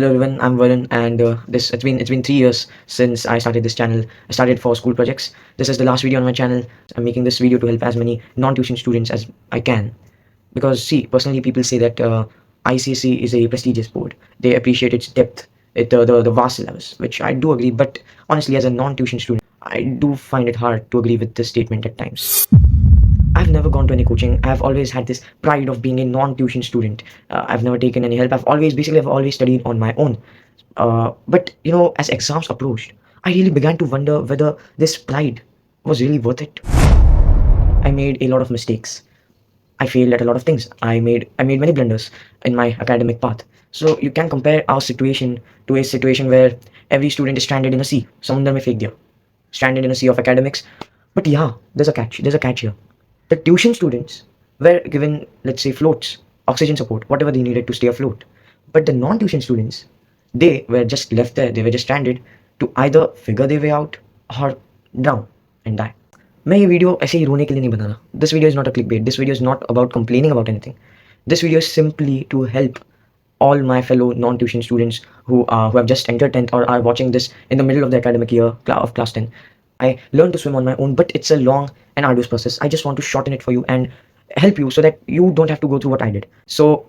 Hello everyone, I'm Varun, and this it's been 3 years since I started this channel. I started for school projects. This is the last video on my channel. I'm making this video to help as many non-tuition students as I can. Because see, personally, people say that ICSE is a prestigious board. They appreciate its depth, the vast syllabus, which I do agree. But honestly, as a non-tuition student, I do find it hard to agree with this statement at times. I've never gone to any coaching. I've always had this pride of being a non-tuition student. I've never taken any help. I've always studied on my own. But as exams approached, I really began to wonder whether this pride was really worth it. I made a lot of mistakes. I failed at a lot of things. I made many blunders in my academic path. So you can compare our situation to a situation where every student is stranded in a sea. Samundar mein fek diya. Stranded in a sea of academics. But yeah, there's a catch. There's a catch here. The tuition students were given, let's say, floats, oxygen support, whatever they needed to stay afloat. But the non-tuition students, they were just left there. They were just stranded to either figure their way out or drown and die. मैं ये video ऐसे ही रोने के लिए नहीं बना रहा. This video is not a clickbait. This video is not about complaining about anything. This video is simply to help all my fellow non-tuition students who have just entered 10th or are watching this in the middle of the academic year of class 10. I learned to swim on my own, but it's a long and arduous process. I just want to shorten it for you and help you so that you don't have to go through what I did. So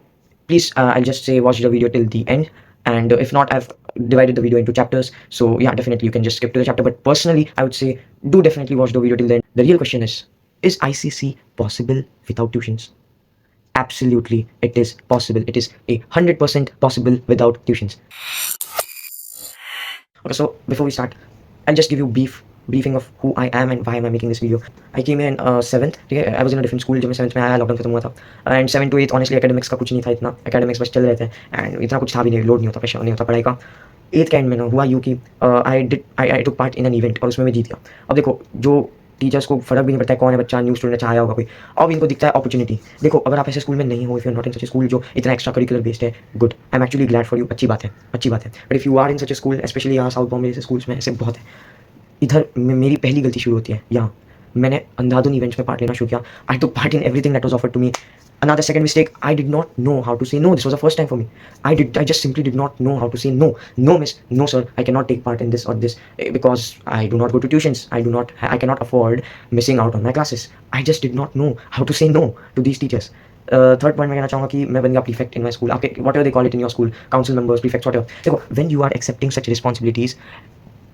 please, I'll just say watch the video till the end. And if not, I've divided the video into chapters. So yeah, definitely you can just skip to the chapter. But personally, I would say do definitely watch the video till the end. The real question is ICC possible without tuitions? Absolutely, it is possible. It is 100% possible without tuitions. Okay, so before we start, I'll just give you briefing of who I am and why am I making this video. I came in 7th. ठीक है, I was in a different school जब मैं 7th में आया, lockdown खत्म हुआ था. And 7 to 8 honestly academics का कुछ नहीं था इतना. Academics बस चल रहे थे and इतना कुछ था भी नहीं, लोड नहीं होता, प्रेशर नहीं होता पढ़ाई का. 8th के एंड में ना हुआ यूँ कि I took part in an event और उसमें मैं जीत गया. अब देखो, जो टीचर्स को फर्क भी नहीं पड़ता है कौन है बच्चा, न्यू स्टूडेंट अच्छा आया होगा कोई, अब इनको दिखता है अपॉर्चुनिटी. देखो, अगर आप ऐसे स्कूल में नहीं हो, if you are not in such a school जो इतना एक्स्ट्रा करिकुलर बेस्ड है, good, I am actually glad for you, अच्छी बात है. But if you are in such a school, specially यहाँ साउथ बॉम्बे जैसे स्कूल्स में ऐसे बहुत है. इधर मेरी पहली गलती शुरू होती है. यहाँ मैंने अंधाधुन इवेंट्स में पार्ट लेना शुरू किया. I took part in everything that was offered to me. Another second mistake, I did not know how to say no. This was the first time for me. I just simply did not know how to say no. No, miss, no, sir, I cannot take part in this or this because I do not go to tuitions. I cannot afford missing out on my classes. I just did not know how to say no to these teachers. Third point मैं कहना चाहूँगा कि मैं बन गया prefect in my school. आपके whatever they call it in your school, council members, prefects, whatever. देखो, when you are accepting such responsibilities,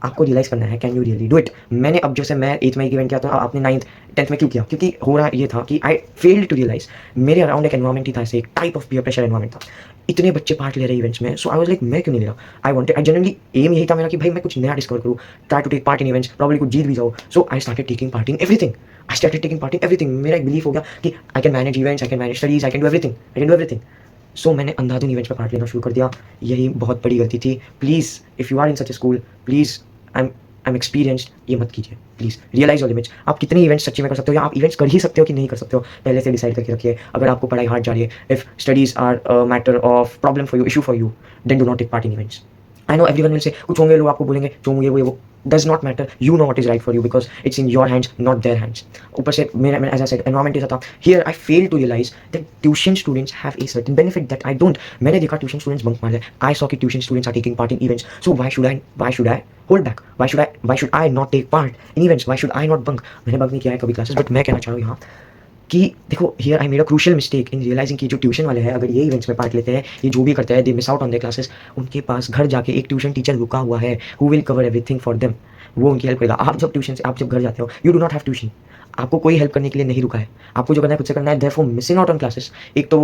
आपको रियलाइज करना है can you really do it. मैंने अब जैसे मैं 8th में एक इवेंट किया था, आपने 9th 10th में क्यों किया? क्योंकि हो रहा ये था कि आई फेल्ड टू रियलाइज. मेरे अराउंड एक एनवायरमेंट ही था, ऐसे एक type of peer pressure environment था. इतने बच्चे पार्ट ले रहे इवेंट्स में, सो आई वाज लाइक मैं क्यों नहीं ले रहा. आई जनरली एम यही था मेरा कि भाई मैं कुछ नया डिस्कवर करूँ, try to take part in events, probably कुछ जीत भी जाओ. So I started taking part in everything. मेरा एक बिलीफ हो गया कि I can manage events, I can manage studies, I can do everything. So मैंने अंधाधुन इवेंट्स में पार्ट लेना शुरू कर दिया. यही बहुत बड़ी गलती थी. Please, if you are in such a school, please, I am experienced, ये मत कीजिए. Please realise your limits. आप कितने इवेंट्स सच्ची में कर सकते हो, या आप इवेंट्स कर ही सकते हो कि नहीं कर सकते हो, पहले से डिसाइड करके रखिए. अगर आपको पढ़ाई हार्ड जा रही है, if studies are matter of problem for you, issue for you, then do not take part in events. I know everyone will say, कुछ होंगे लोग आपको बोलेंगे जो ये वो does not matter. You know what is right for you because it's in your hands, not their hands. ऊपर से मेरा as I said, environment ऐसा था. Here I failed to realize that tuition students have a certain benefit that I don't. मैंने देखा tuition students bunk मार रहे. I saw कि tuition students are taking part in events. So why should I hold back? Why should I not take part in events? Why should I not bunk? मैंने bunk नहीं किया है कभी classes, but मैं कहना चाह रहा हूँ यहाँ कि देखो, here I made a crucial mistake in realising कि जो ट्यूशन वाले हैं, अगर ये इवेंट्स में पार्ट लेते हैं, ये जो भी करते हैं, they miss out on their classes. उनके पास घर जाके एक ट्यूशन टीचर रुका हुआ है who will cover everything for them. वो उनकी हेल्प करेगा. आप जब घर जाते हो, you do not have tuition. आपको कोई हेल्प करने के लिए नहीं रुका है. आपको जो करना है खुद से करना है. Therefore missing out on classes, एक तो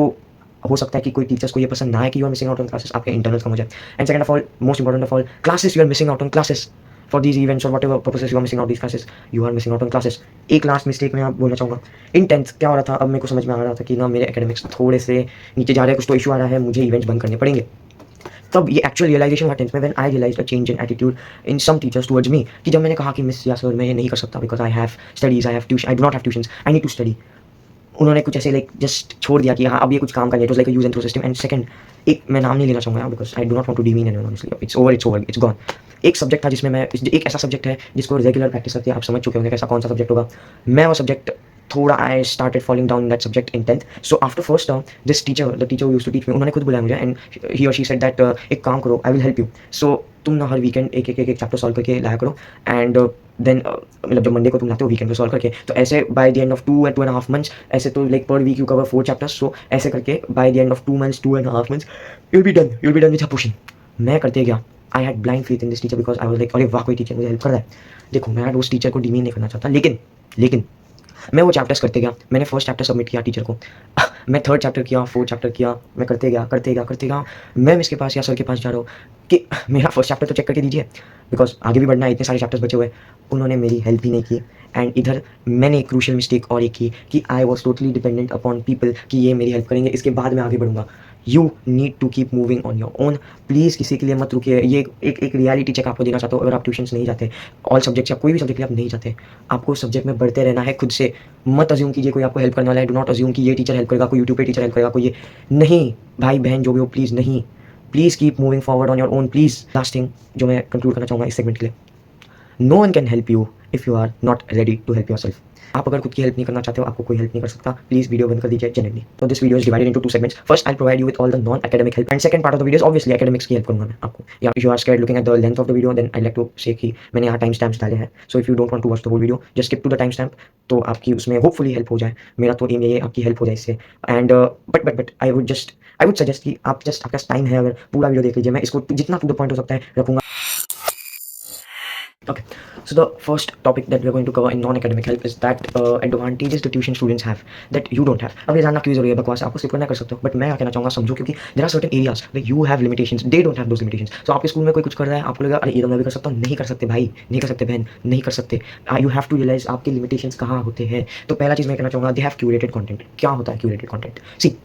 हो सकता है कि कोई टीचर्स को ये पसंद ना आए कि you are missing out on classes, आपके इंटरनल्स कम हो जाए. And second of all, most important of all, classes, you are missing out on classes for these events or whatever purposes you are missing out these classes, you are missing out on classes. एक last mistake मैं आप बोलना चाहूँगा. इन 10th क्या हो रहा था, अब मेरे को समझ में आ रहा था कि ना मेरे एकेडमिक्स थोड़े से नीचे जा रहे हैं, कुछ तो इशू आ रहा है, मुझे इवेंट्स बंद करने पड़ेंगे. तब ये एक्चुअल रियलाइजेशन हुआ 10th में, when I realised a change in attitude in some teachers towards me, कि जब मैंने कहा कि मिस या सर मैं ये नहीं कर सकता because I have studies, I do not have tuitions, I need to study. उन्होंने कुछ ऐसे लाइक जस्ट छोड़ दिया कि हाँ अब ये कुछ काम का नहीं. It was like a use and throw system. And second, एक मैं नाम नहीं लेना चाहूँगा because I do not want to demean anyone, honestly. It's over, it's gone. एक सब्जेक्ट था जिसमें मैं, एक ऐसा सब्जेक्ट है जिसको रेगुलर प्रैक्टिस करते हैं, आप समझ चुके होंगे कैसा कौन सा सब्जेक्ट होगा. मैं वो सब्जेक्ट थोड़ा I started falling down in that subject in 10th. So after first term this teacher, the teacher used to teach me, उन्होंने खुद बुलाया मुझे एंड ही और शी सेड दैट एक काम करो, आई विल हेल्प यू. सो तुम ना हर वीकेंड एक चैप्टर सॉल्व करके लाया करो एंड देन मतलब जब मंडे को तुम लाते हो वीकेंड को सॉल्व करके, तो ऐसे by the end of 2.5 months, ऐसे तो like per week you cover 4 chapters. So ऐसे करके by the end of 2 months, 2.5 months, you'll be done with your portion. मैं करते गया. I had blind faith in this teacher because I was like अरे वाह कोई टीचर मुझे help कर रहा है. देखो मैं उस टीचर को डिमीन नहीं करना चाहता, लेकिन मैं वो चैप्टर्स करते गया. मैंने फर्स्ट चैप्टर सबमिट किया टीचर को, मैं थर्ड चैप्टर किया, फोर्थ चैप्टर किया, मैं करते गया. मैं मिस के पास या सर के पास जा रहा हूँ कि मेरा फर्स्ट चैप्टर तो चेक करके दीजिए बिकॉज आगे भी बढ़ना है, इतने सारे चैप्टर्स बचे हुए. उन्होंने मेरी हेल्प ही नहीं की. एंड इधर मैंने एक क्रूशियल मिस्टेक और एक की कि I was totally dependent upon people कि ये मेरी हेल्प करेंगे, इसके बाद मैं आगे बढ़ूंगा. You need to keep moving on your own. Please किसी के लिए मत रुकिए. ये एक रियलिटी चेक आपको देना चाहता हूँ. अगर आप ट्यूशन नहीं जाते, ऑल सब्जेक्ट्स या कोई भी सब्जेक्ट आप नहीं जाते, आपको सब्जेक्ट में बढ़ते रहना है खुद से. मत अज्यूम कीजिए कोई आपको हेल्प करने वाला है. डू नॉट अज्यूम कि ये टीचर हेल्प करेगा, कोई यूट्यूब पे टीचर हेल्प करेगा, कोई ये नहीं. भाई बहन जो भी हो, प्लीज़ नहीं. Please keep moving forward on your own. Please last thing जो मैं कंक्लूड करना चाहूँगा इस सेगमेंट के लिए, no one can help you if you are not ready to help yourself. आप अगर खुद की हेल्प नहीं करना चाहते हो, आपको कोई हेल्प नहीं कर सकता. प्लीज वीडियो बंद कर दीजिए जनरली. तो this video is divided into 2 segments. First I provide you with all the non academic help and second part of the video is obviously academics की हेल्प करूंगा मैं आपको. या if you are scared looking at the length of the video then I like to say कि मैंने यहाँ time stamps डाले हैं. So if you don't want to watch the whole video just skip to the time stamp. तो आपकी उसमें hopefully help हो जाए. मेरा तो एम यही है आपकी हेल्प हो जाए इससे. And but I would suggest कि आप जस्ट आपका टाइम है अगर पूरा वीडियो देख लीजिए. मैं इसको जितना टू द पॉइंट हो सकता है रखूंगा. Okay, so the first topic that we are going to cover in non-academic help is that advantages the tuition students have that you don't have. अब ये जानना क्यों जरूरी है, बकवास आपको सिर्फ करना कर सकते हो, बट मैं क्या कहना चाहूँगा समझो, क्योंकि there are certain areas where you have limitations, they don't have those limitations. So आपके स्कूल में कोई कुछ कर रहा है, आपको लगा अरे ये तो मैं भी कर सकता हूँ. नहीं कर सकते भाई, नहीं कर सकते बहन, नहीं कर सकते. You have to realize आपके limitations कहाँ होते हैं. तो पहला चीज़ मैं कहना चाहूँगा, they have curated content. क्या होता है curated content? See,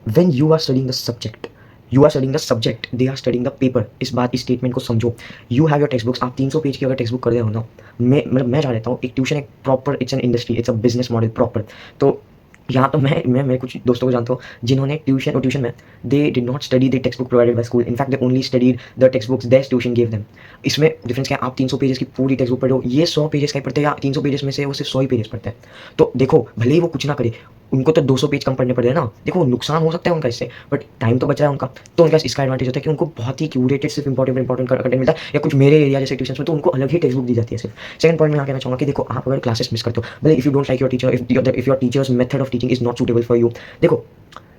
when you are studying the subject, you are studying the subject, they are studying the paper. इस स्टेटमेंट को समझो. You have your text books. आप 300 पेज की अगर टेक्स्ट बुक कर रहे हो ना, मैं जा रहता हूँ एक ट्यूशन एक proper, it's an industry, it's a business model proper. तो यहाँ तो मैं मेरे कुछ दोस्तों को जानता हूँ जिन्होंने ट्यूशन में they did not study the text book provided by school. In fact they only studied the text books that tuition give them. इसमें डिफरेंस क्या है, आप 300 पेजेस की पूरी टेक्स्ट बुक पढ़ो, ये 100 पेजेस का ही पढ़ते हैं, या 300 पेजेस में से वो सिर्फ 100 ही पेजेस पढ़ते हैं. तो देखो भले ही वो कुछ ना करे, उनको तो 200 पेज कम पढ़ने पड़ रहे हैं ना. देखो नुकसान हो सकता है उनका इससे, बट टाइम तो बच रहा है उनका. तो उनका इसका एडवांटेज होता है कि उनको बहुत ही क्यूरेटेड सिर्फ इंपॉर्टेंट कंटेंट मिलता है. या कुछ मेरे एरिया जैसे ट्यूशन में तो उनको अलग ही टेक्स्ट बुक दी जाती है सिर्फ. सेकंड पॉइंट मैं यहाँ कहना चाहूँगा कि देखो आप अगर क्लासेस मिस करते हो, भले if you don't like your teacher, if your teachers method of teaching is not suitable for you, देखो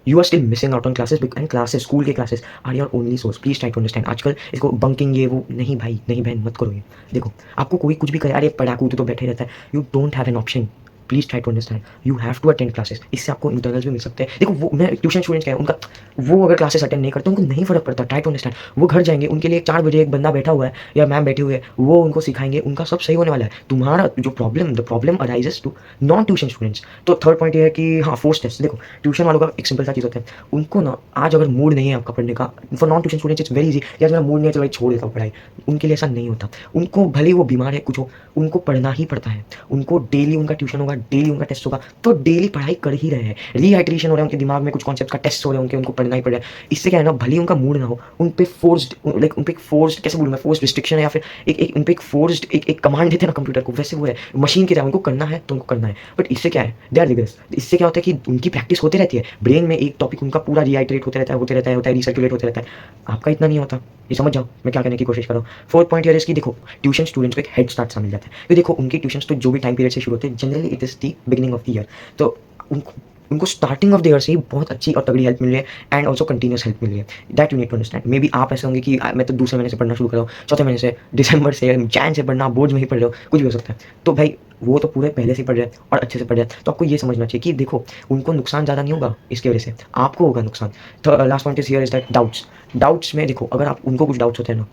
you are still missing out on classes, and classes, school के classes are your only source. Please try to understand. आजकल इसको bunking ये वो नहीं भाई, नहीं बहन, मत करो ये. देखो आपको कोई कुछ भी करे, अरे पढ़ाकू तो बैठे रहता है, you don't have an option. Please try to understand, you have to attend classes. इससे आपको इंटरनल्स भी मिल सकते हैं. देखो वो मैं ट्यूशन स्टूडेंट्स क्या है उनका, वो अगर क्लासेस अटेंड नहीं करते उनको नहीं फर्क पड़ता. Try to understand. वो घर जाएंगे, उनके लिए 4 बजे एक बंदा बैठा हुआ है या मैम बैठी हुई है, वो उनको सिखाएंगे, उनका सब सही होने वाला है. तुम्हारा जो the problem arises to non tuition students. तो थर्ड पॉइंट ये है कि हाँ फोर्स टेस्ट. देखो ट्यूशन वालों का एक सिंपल सा चीज़ होता है, उनको ना आज अगर मूड नहीं है आपका पढ़ने का, for non tuition students it's very easy, यार मेरा मूड नहीं है चलो भाई छोड़ देता हूँ पढ़ाई. उनके लिए ऐसा नहीं होता. उनको भले वो बीमार है कुछ हो, उनको पढ़ना ही पड़ता है. उनको डेली उनका ट्यूशन होगा, डेली उनका टेस्ट होगा, तो डेली पढ़ाई कर ही रहे हैं. रीहाइड्रेशन हो रहा है उनके दिमाग में, कुछ कॉन्सेप्ट का टेस्ट हो रहे हैं उनको पढ़ना ही पड़ रहा है. इससे क्या है ना, भले उनका मूड ना हो, उन पे फोर्स्ड कैसे बोलूँ मैं, फोर्स्ड रिस्ट्रिक्शन है या फिर उन पे एक फोर्स्ड एक कमांड देते हैं ना कंप्यूटर को, वैसे वो है मशीन की तरह. उनको करना है तो उनको करना है. बट इससे क्या है, दे आर रिग्रेस. इससे क्या होता है कि उनकी प्रैक्टिस होती रहती है, ब्रेन में एक टॉपिक उनका पूरा रीहाइड्रेट होता है, रिसर्कुलेट होते रहता है. आपका इतना नहीं होता. ये समझ जाओ मैं क्या कहने की कोशिश कर रहा हूँ. फोर्थ पॉइंट ये है इसकी, देखो ट्यूशन स्टूडेंट्स को एक हेड स्टार्ट सा मिल जाता है. तो देखो उनके ट्यूशन तो जो भी टाइम पीरियड से शुरू होते हैं, generally it is the beginning of the year. तो उनको स्टार्टिंग ऑफ द ईयर से ही बहुत अच्छी और तगड़ी हेल्प मिल रही है एंड ऑल्सो कंटिन्यूस हेल्प मिल रही है. That you need to understand. Maybe आप ऐसे होंगे कि मैं तो दूसरे महीने से पढ़ना शुरू कर रहा हूँ, चौथे महीने से, दिसंबर से, जैन से पढ़ना, बोर्ड में ही पढ़ रहे हो, कुछ भी हो सकता है. तो भाई वो तो पूरे पहले से पढ़ रहे हैं और अच्छे से पढ़ रहे हैं. तो आपको ये समझना चाहिए कि देखो उनको नुकसान ज़्यादा नहीं होगा इसकी वजह से, आपको होगा नुकसान. तो last point is here is that doubts में देखो अगर आप उनको कुछ डाउट्स होते हैं ना,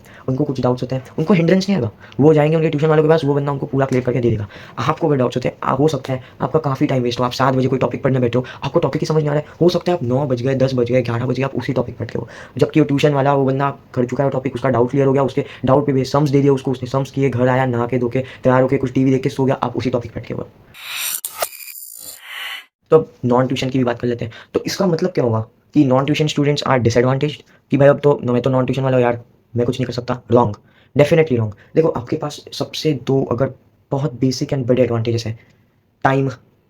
उनको हिंड्रेंस नहीं आएगा. वो जाएंगे उनके ट्यूशन वालों के पास, वो बंदा उनको पूरा क्लियर करके दे देगा. आपको अगर डाउट्स होते हैं, हो सकता है आपका काफ़ी टाइम वेस्ट हो. आप 7 बजे कोई टॉपिक पढ़ने बैठे हो, आपको टॉपिक ही समझ नहीं आ रहा है, हो सकता है आप 9 बज गए, 10 बज गए, 11 बज गए, आप उसी टॉपिक पढ़ के हो. जबकि वो ट्यूशन वाला वो बंदा कर चुका है टॉपिक, उसका डाउट क्लियर हो गया, उसके डाउट पे बेस सम्स दे दिया उसको, उसने सम्स किए, घर आया, नहा के धो के तैयार होकर कुछ टीवी देख के सो गया, आप उसी टॉपिक पढ़ के हो. तो नॉन ट्यूशन की भी बात कर लेते हैं. तो इसका मतलब क्या होगा कि non tuition students are disadvantage, कि भाई अब तो मैं तो नॉन ट्यूशन वाला हूँ यार, मैं कुछ नहीं कर सकता. Wrong, definitely wrong. देखो आपके पास सबसे 2 अगर बहुत बेसिक एंड बड़े एडवांटेजेस है, टाइम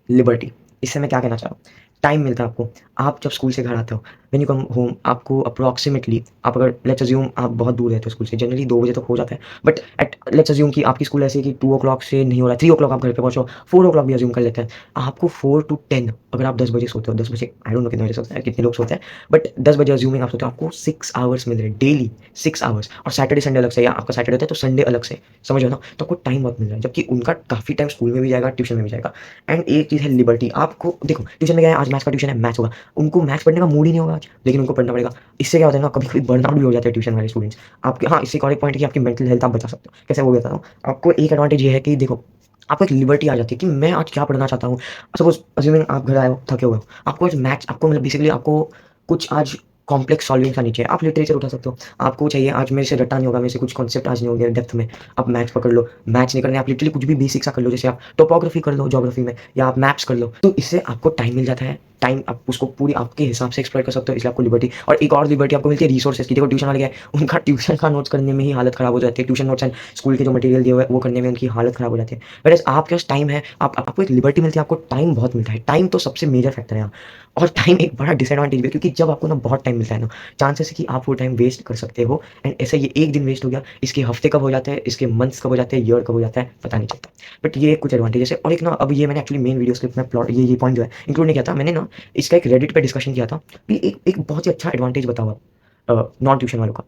लिबर्टी। इससे मैं क्या कहना चाह रहा हूँ, टाइम मिलता है आपको। आप जब स्कूल से घर आते हो, व्हेन यू कम होम, आपको अप्रॉक्सिमेटली, आप अगर लेट्स अज्यूम आप बहुत दूर रहते हो स्कूल से, जनरली 2 बजे तक हो जाता है, बट एट लेट्स अज्यूम कि आपकी स्कूल ऐसी है कि 2 o'clock से नहीं हो रहा है, 3 o'clock आप घर पे पहुँचो, 4 o'clock भी अज्यूम कर लेते हैं। आपको 4 to 10, अगर आप 10 बजे सोते हो, 10 बजे आई डोंट नो कितने बजे सोते हैं, कितने लोग सोते हैं, बट 10 बजे अज्यूमिंग आप सोते हो, आपको 6 आवर्स मिल रहे हैं डेली, 6 आवर्स, और सैटरडे संडे अलग से, या आपका सैटरडे होता है तो संडे अलग से, समझ रहे हो ना? तो आपको टाइम बहुत मिल रहा है, जबकि उनका काफ़ी टाइम स्कूल में भी जाएगा, ट्यूशन में भी जाएगा। एंड एक चीज़ है लिबर्टी। आपको देखो, ट्यूशन में गया है, आज मैथ्स का ट्यूशन है, मैथ्स होगा, उनको मैथ्स पढ़ने का मूड ही नहीं होगा आज, लेकिन उनको पढ़ना पड़ेगा। इससे क्या होता है ना, कभी-कभी बर्नआउट भी हो जाते हैं ट्यूशन वाले स्टूडेंट्स। आपके हाँ, इससे एक और एक पॉइंट है कि आपकी मेंटल हेल्थ आप बचा सकते हो। कैसे वो भी बताता हूँ। आपको एक एडवांटेज ये है कि देखो, आपको एक लिबर्टी आ जाती है कि मैं आज क्या पढ़ना चाहता हूँ। सपोज़ अज्यूमिंग आप घर आए हो, थके हुए हो, आपको आज मैथ्स, आपको मतलब बेसिकली आपको कुछ आज कॉम्प्लेक्स सॉल्विंग करनी चाहिए, आप लिटरेचर उठा सकते हो। आपको चाहिए आज मेरे से रट्टा नहीं होगा, मेरे से कुछ कॉन्सेप्ट आज नहीं होंगे डेप्थ में, आप मैथ्स पकड़ लो। मैथ्स नहीं करने, आप लिटरली कुछ भी बेसिक सा कर लो, जैसे आप टोपोग्राफी कर लो ज्योग्राफी में, या आप मैप्स कर लो। तो इससे आपको टाइम मिल जाता है, टाइम आप उसको पूरी आपके हिसाब से एक्सप्लोर कर सकते हो, इसलिए आपको लिबर्टी। और एक और लिबर्टी आपको मिलती है रिसोर्सेज की। देखो ट्यूशन वाले क्या है, उनका ट्यूशन का नोट्स करने में ही हालत खराब हो जाती है, ट्यूशन नोट्स एंड स्कूल के जो मटेरियल दिए हुए हैं वो करने में उनकी हालत खराब हो जाती है। वेयरएज़ आपके पास टाइम है, आपको एक लिबर्टी मिलती है, आपको टाइम बहुत मिलता है। टाइम तो सबसे मेजर फैक्टर है यहाँ। और टाइम एक बड़ा डिसएडवांटेज भी है, क्योंकि जब आपको ना बहुत टाइम मिलता है ना, चांसेस है कि आप वो टाइम वेस्ट कर सकते हो। एंड ऐसे ये एक दिन वेस्ट हो गया, इसके हफ्ते कब हो जाते हैं, इसके मंथ्स कब हो जाते हैं, ईयर कब हो जाता है, पता नहीं चलता। बट ये कुछ एडवांटेजेस है। और एक ना, अब ये मैंने एक्चुअली मेन वीडियो स्क्रिप्ट में प्लॉट ये पॉइंट जो है इंक्लूड नहीं किया था मैंने ना, इसका एक रेडिट पे डिस्कशन किया था कि एक बहुत ही अच्छा एडवांटेज बता हुआ नॉन ट्यूशन वालों का।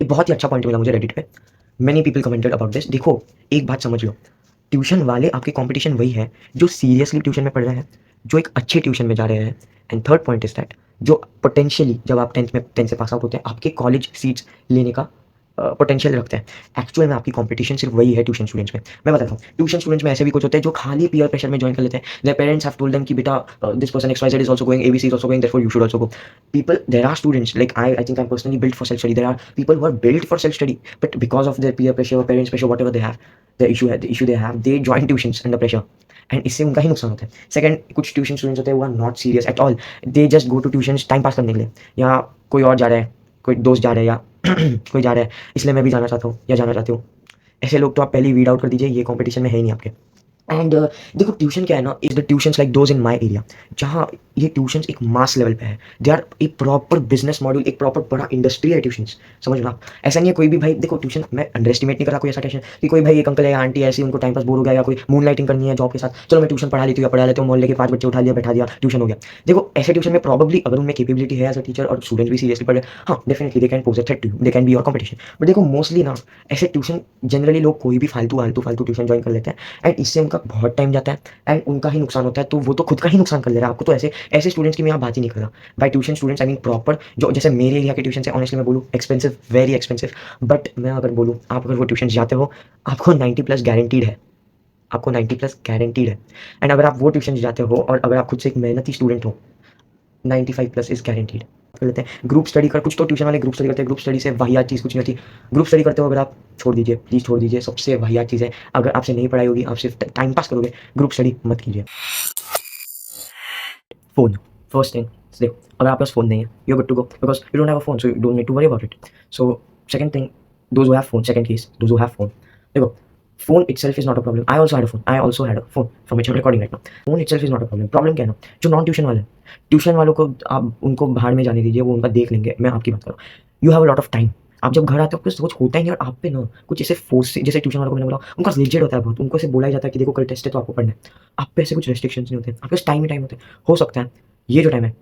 एक बहुत ही अच्छा पॉइंट मिला मुझे रेडिट पे। Many people commented about this. देखो, एक बात समझ लो, ट्यूशन वाले आपके कंपटीशन वही है जो सीरियसली ट्यूशन में पढ़ रहे हैं, जो एक अच्छे ट्यूशन में जा रहे हैं। And third point is that, जो पोटेंशियली जब आप 10th से पास आउट होते हैं, आपके कॉलेज सीट्स लेने का पोटेंशियल रखते हैं। एक्चुअल में आपकी कंपटीशन सिर्फ वही है ट्यूशन स्टूडेंट्स में। मैं बताता हूँ, ट्यूशन स्टूडेंट्स में ऐसे भी कुछ होते हैं जो खाली पीयर प्रेशर में ज्वाइन कर लेते हैं। Their parents have told them कि बेटा this person XYZ is also going, ABC is also going, therefore you should also go. People, there are students like I think I am personally built for self study. There are people who are built for self study, but because of their peer pressure or parents pressure, whatever they have, the issue they have, they join tuitions under pressure. And इससे उनका ही नुकसान होता है। Second, कुछ tuition students होते हैं वो are not serious at all, they just go to tuitions time pass करने के लिए, या कोई और जा रहा है, कोई दोस्त जा रहा है, या कोई जा रहा है इसलिए मैं भी जाना चाहता हूँ या जाना चाहती हूँ। ऐसे लोग तो आप पहले ही वीड आउट कर दीजिए, ये कॉम्पिटिशन में है ही नहीं आपके। एंड देखो, ट्यूशन क्या है ना, is the tuitions like those in my area, जहाँ ये ट्यूशंस एक मास लेवल पे है। दे आर एक प्रॉपर बिजनेस मॉड्यूल, एक प्रॉपर बड़ा इंडस्ट्री है ट्यूशंस, समझ लो आप। ऐसा नहीं है कोई भी भाई, देखो ट्यूशन मैं अंडर एस्टिमेट नहीं कर रहा कोई ऐसा ट्यूशन कि कोई भाई एक अंकल है या आंटी ऐसी, उनको टाइम पास बोर हो गया या कोई मून लाइटिंग करनी है जॉब के साथ, चलो मैं ट्यूशन पढ़ा लेती हूँ या पढ़ा लेते हूँ, मोहल्ले के 5 बच्चे उठा लिया, बैठा दिया, ट्यूशन हो गया। देखो ऐसे ट्यूशन में प्रॉब्ली अगर उनमें कैपेबिलिटी है एज अ टीचर और स्टूडेंट भी सीरियसली पढ़ रहे हैं, हाँ definitely they can pose a threat to you, they can be your competition. But देखो मोस्टली ना, ऐसे ट्यूशन जनरली लोग कोई भी फालतू ट्यूशन ज्वाइन कर लेते हैं, एंड इससे उनका बहुत टाइम जाता है एंड उनका ही नुकसान होता है। तो वो तो खुद का ही नुकसान कर ले रहा है, आपको तो ऐसे ऐसे स्टूडेंट्स की मैं यहाँ बात ही नहीं कर रहा भाई। Tuition students I mean proper, जो जैसे मेरे एरिया के ट्यूशन से ऑनेस्टली मैं बोलूँ एक्सपेंसिव, वेरी एक्सपेंसिव, बट मैं अगर बोलूँ आप अगर वो ट्यूशन जाते हो, आपको 90+ गारंटीड है, आपको 90+ गारंटीड है। एंड अगर आप वो ट्यूशन जाते हो और अगर आप खुद से एक मेहनती स्टूडेंट हो, 95+ इज गारंटीड। कर लेते हैं ग्रुप स्टडी कर, कुछ तो ट्यूशन वाले ग्रुप स्टडी करते हैं, ग्रुप स्टडी से वाहियात चीज़ कुछ नहीं होती। ग्रुप स्टडी करते हो अगर आप, छोड़ दीजिए प्लीज़, छोड़ दीजिए, सबसे वाहियात चीज़ है। अगर आपसे नहीं पढ़ाई होगी, आप सिर्फ टाइम पास करोगे, ग्रुप स्टडी मत कीजिए। फ़ोन, फर्स्ट थिंग, देखो अगर आपके पास फ़ोन नहीं है, you are good to go because you don't have a phone, so you don't need to worry about it. So second thing, those who have phone, second case, those who have phone, देखो phone itself is not a problem. I also had a phone from which I am recording right now. Phone itself is not a problem. Problem क्या है ना, जो non tuition वाले हैं, tuition वालों को आप उनको भाड़ में जाने दीजिए, वो उनका देख लेंगे, मैं आपकी बात कर रहा हूँ। You have a lot of time, आप जब घर आते हो कुछ कुछ होता ही नहीं, और आप पे ना कुछ ऐसे फोर्स से, जैसे ट्यूशन वालों को मैंने बोला, उनका रिजिड होता है बहुत, उनको ऐसे बोला ही जाता है कि देखो कल टेस्ट है तो आपको पढ़ना है। आप पे ऐसे कुछ रेस्ट्रिक्शंस नहीं होते, आपके पास टाइम ही टाइम होते हैं। हो सकता है ये जो टाइम है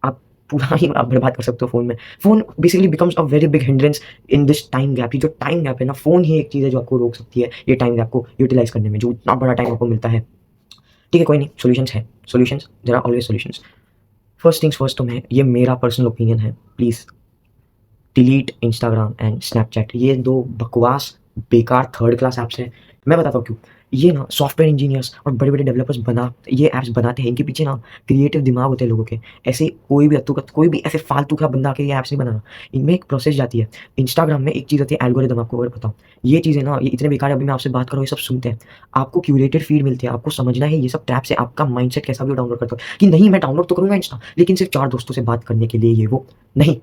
आप पूरा ही आप बर्बाद कर सकते हो फ़ोन में। Phone basically becomes a very big hindrance in this time gap. ये जो टाइम गैप है ना, फ़ोन ही एक चीज़ है जो आपको रोक सकती है ये टाइम गैप को यूटिलाइज़ करने में, जो इतना बड़ा टाइम आपको मिलता है। ठीक है, कोई नहीं, सॉल्यूशंस है, solutions, there are always solutions. First things first, तो मैं, ये मेरा पर्सनल ओपिनियन है, please delete Instagram and Snapchat. ये 2 बकवास, बेकार, थर्ड क्लास ऐप्स हैं। मैं बताता हूँ क्यों। ये ना सॉफ्टवेयर इंजीनियर्स और बड़े-बड़े डेवलपर्स ये ऐप्स बनाते हैं, इनके पीछे ना क्रिएटिव दिमाग होते हैं लोगों के। ऐसे कोई भी अत्तू का, कोई भी ऐसे फालतू का बंदा आके ये ऐप्स नहीं बनाना। इनमें एक प्रोसेस जाती है। इंस्टाग्राम में एक चीज़ होती है एल्गोरिदम, आपको अगर बताऊँ। ये चीज़ें ना, ये इतने बेकार है, अभी मैं आपसे बात कर रहा हूँ, ये सब सुनते हैं। आपको क्यूरेटेड फीड मिलती है, आपको समझना है ये सब ट्रैप्स है। आपका माइंडसेट कैसा भी हो डाउनलोड करते हो कि नहीं मैं डाउनलोड तो करूँगा इंस्टा, लेकिन सिर्फ़ 4 दोस्तों से बात करने के लिए, ये वो। नहीं।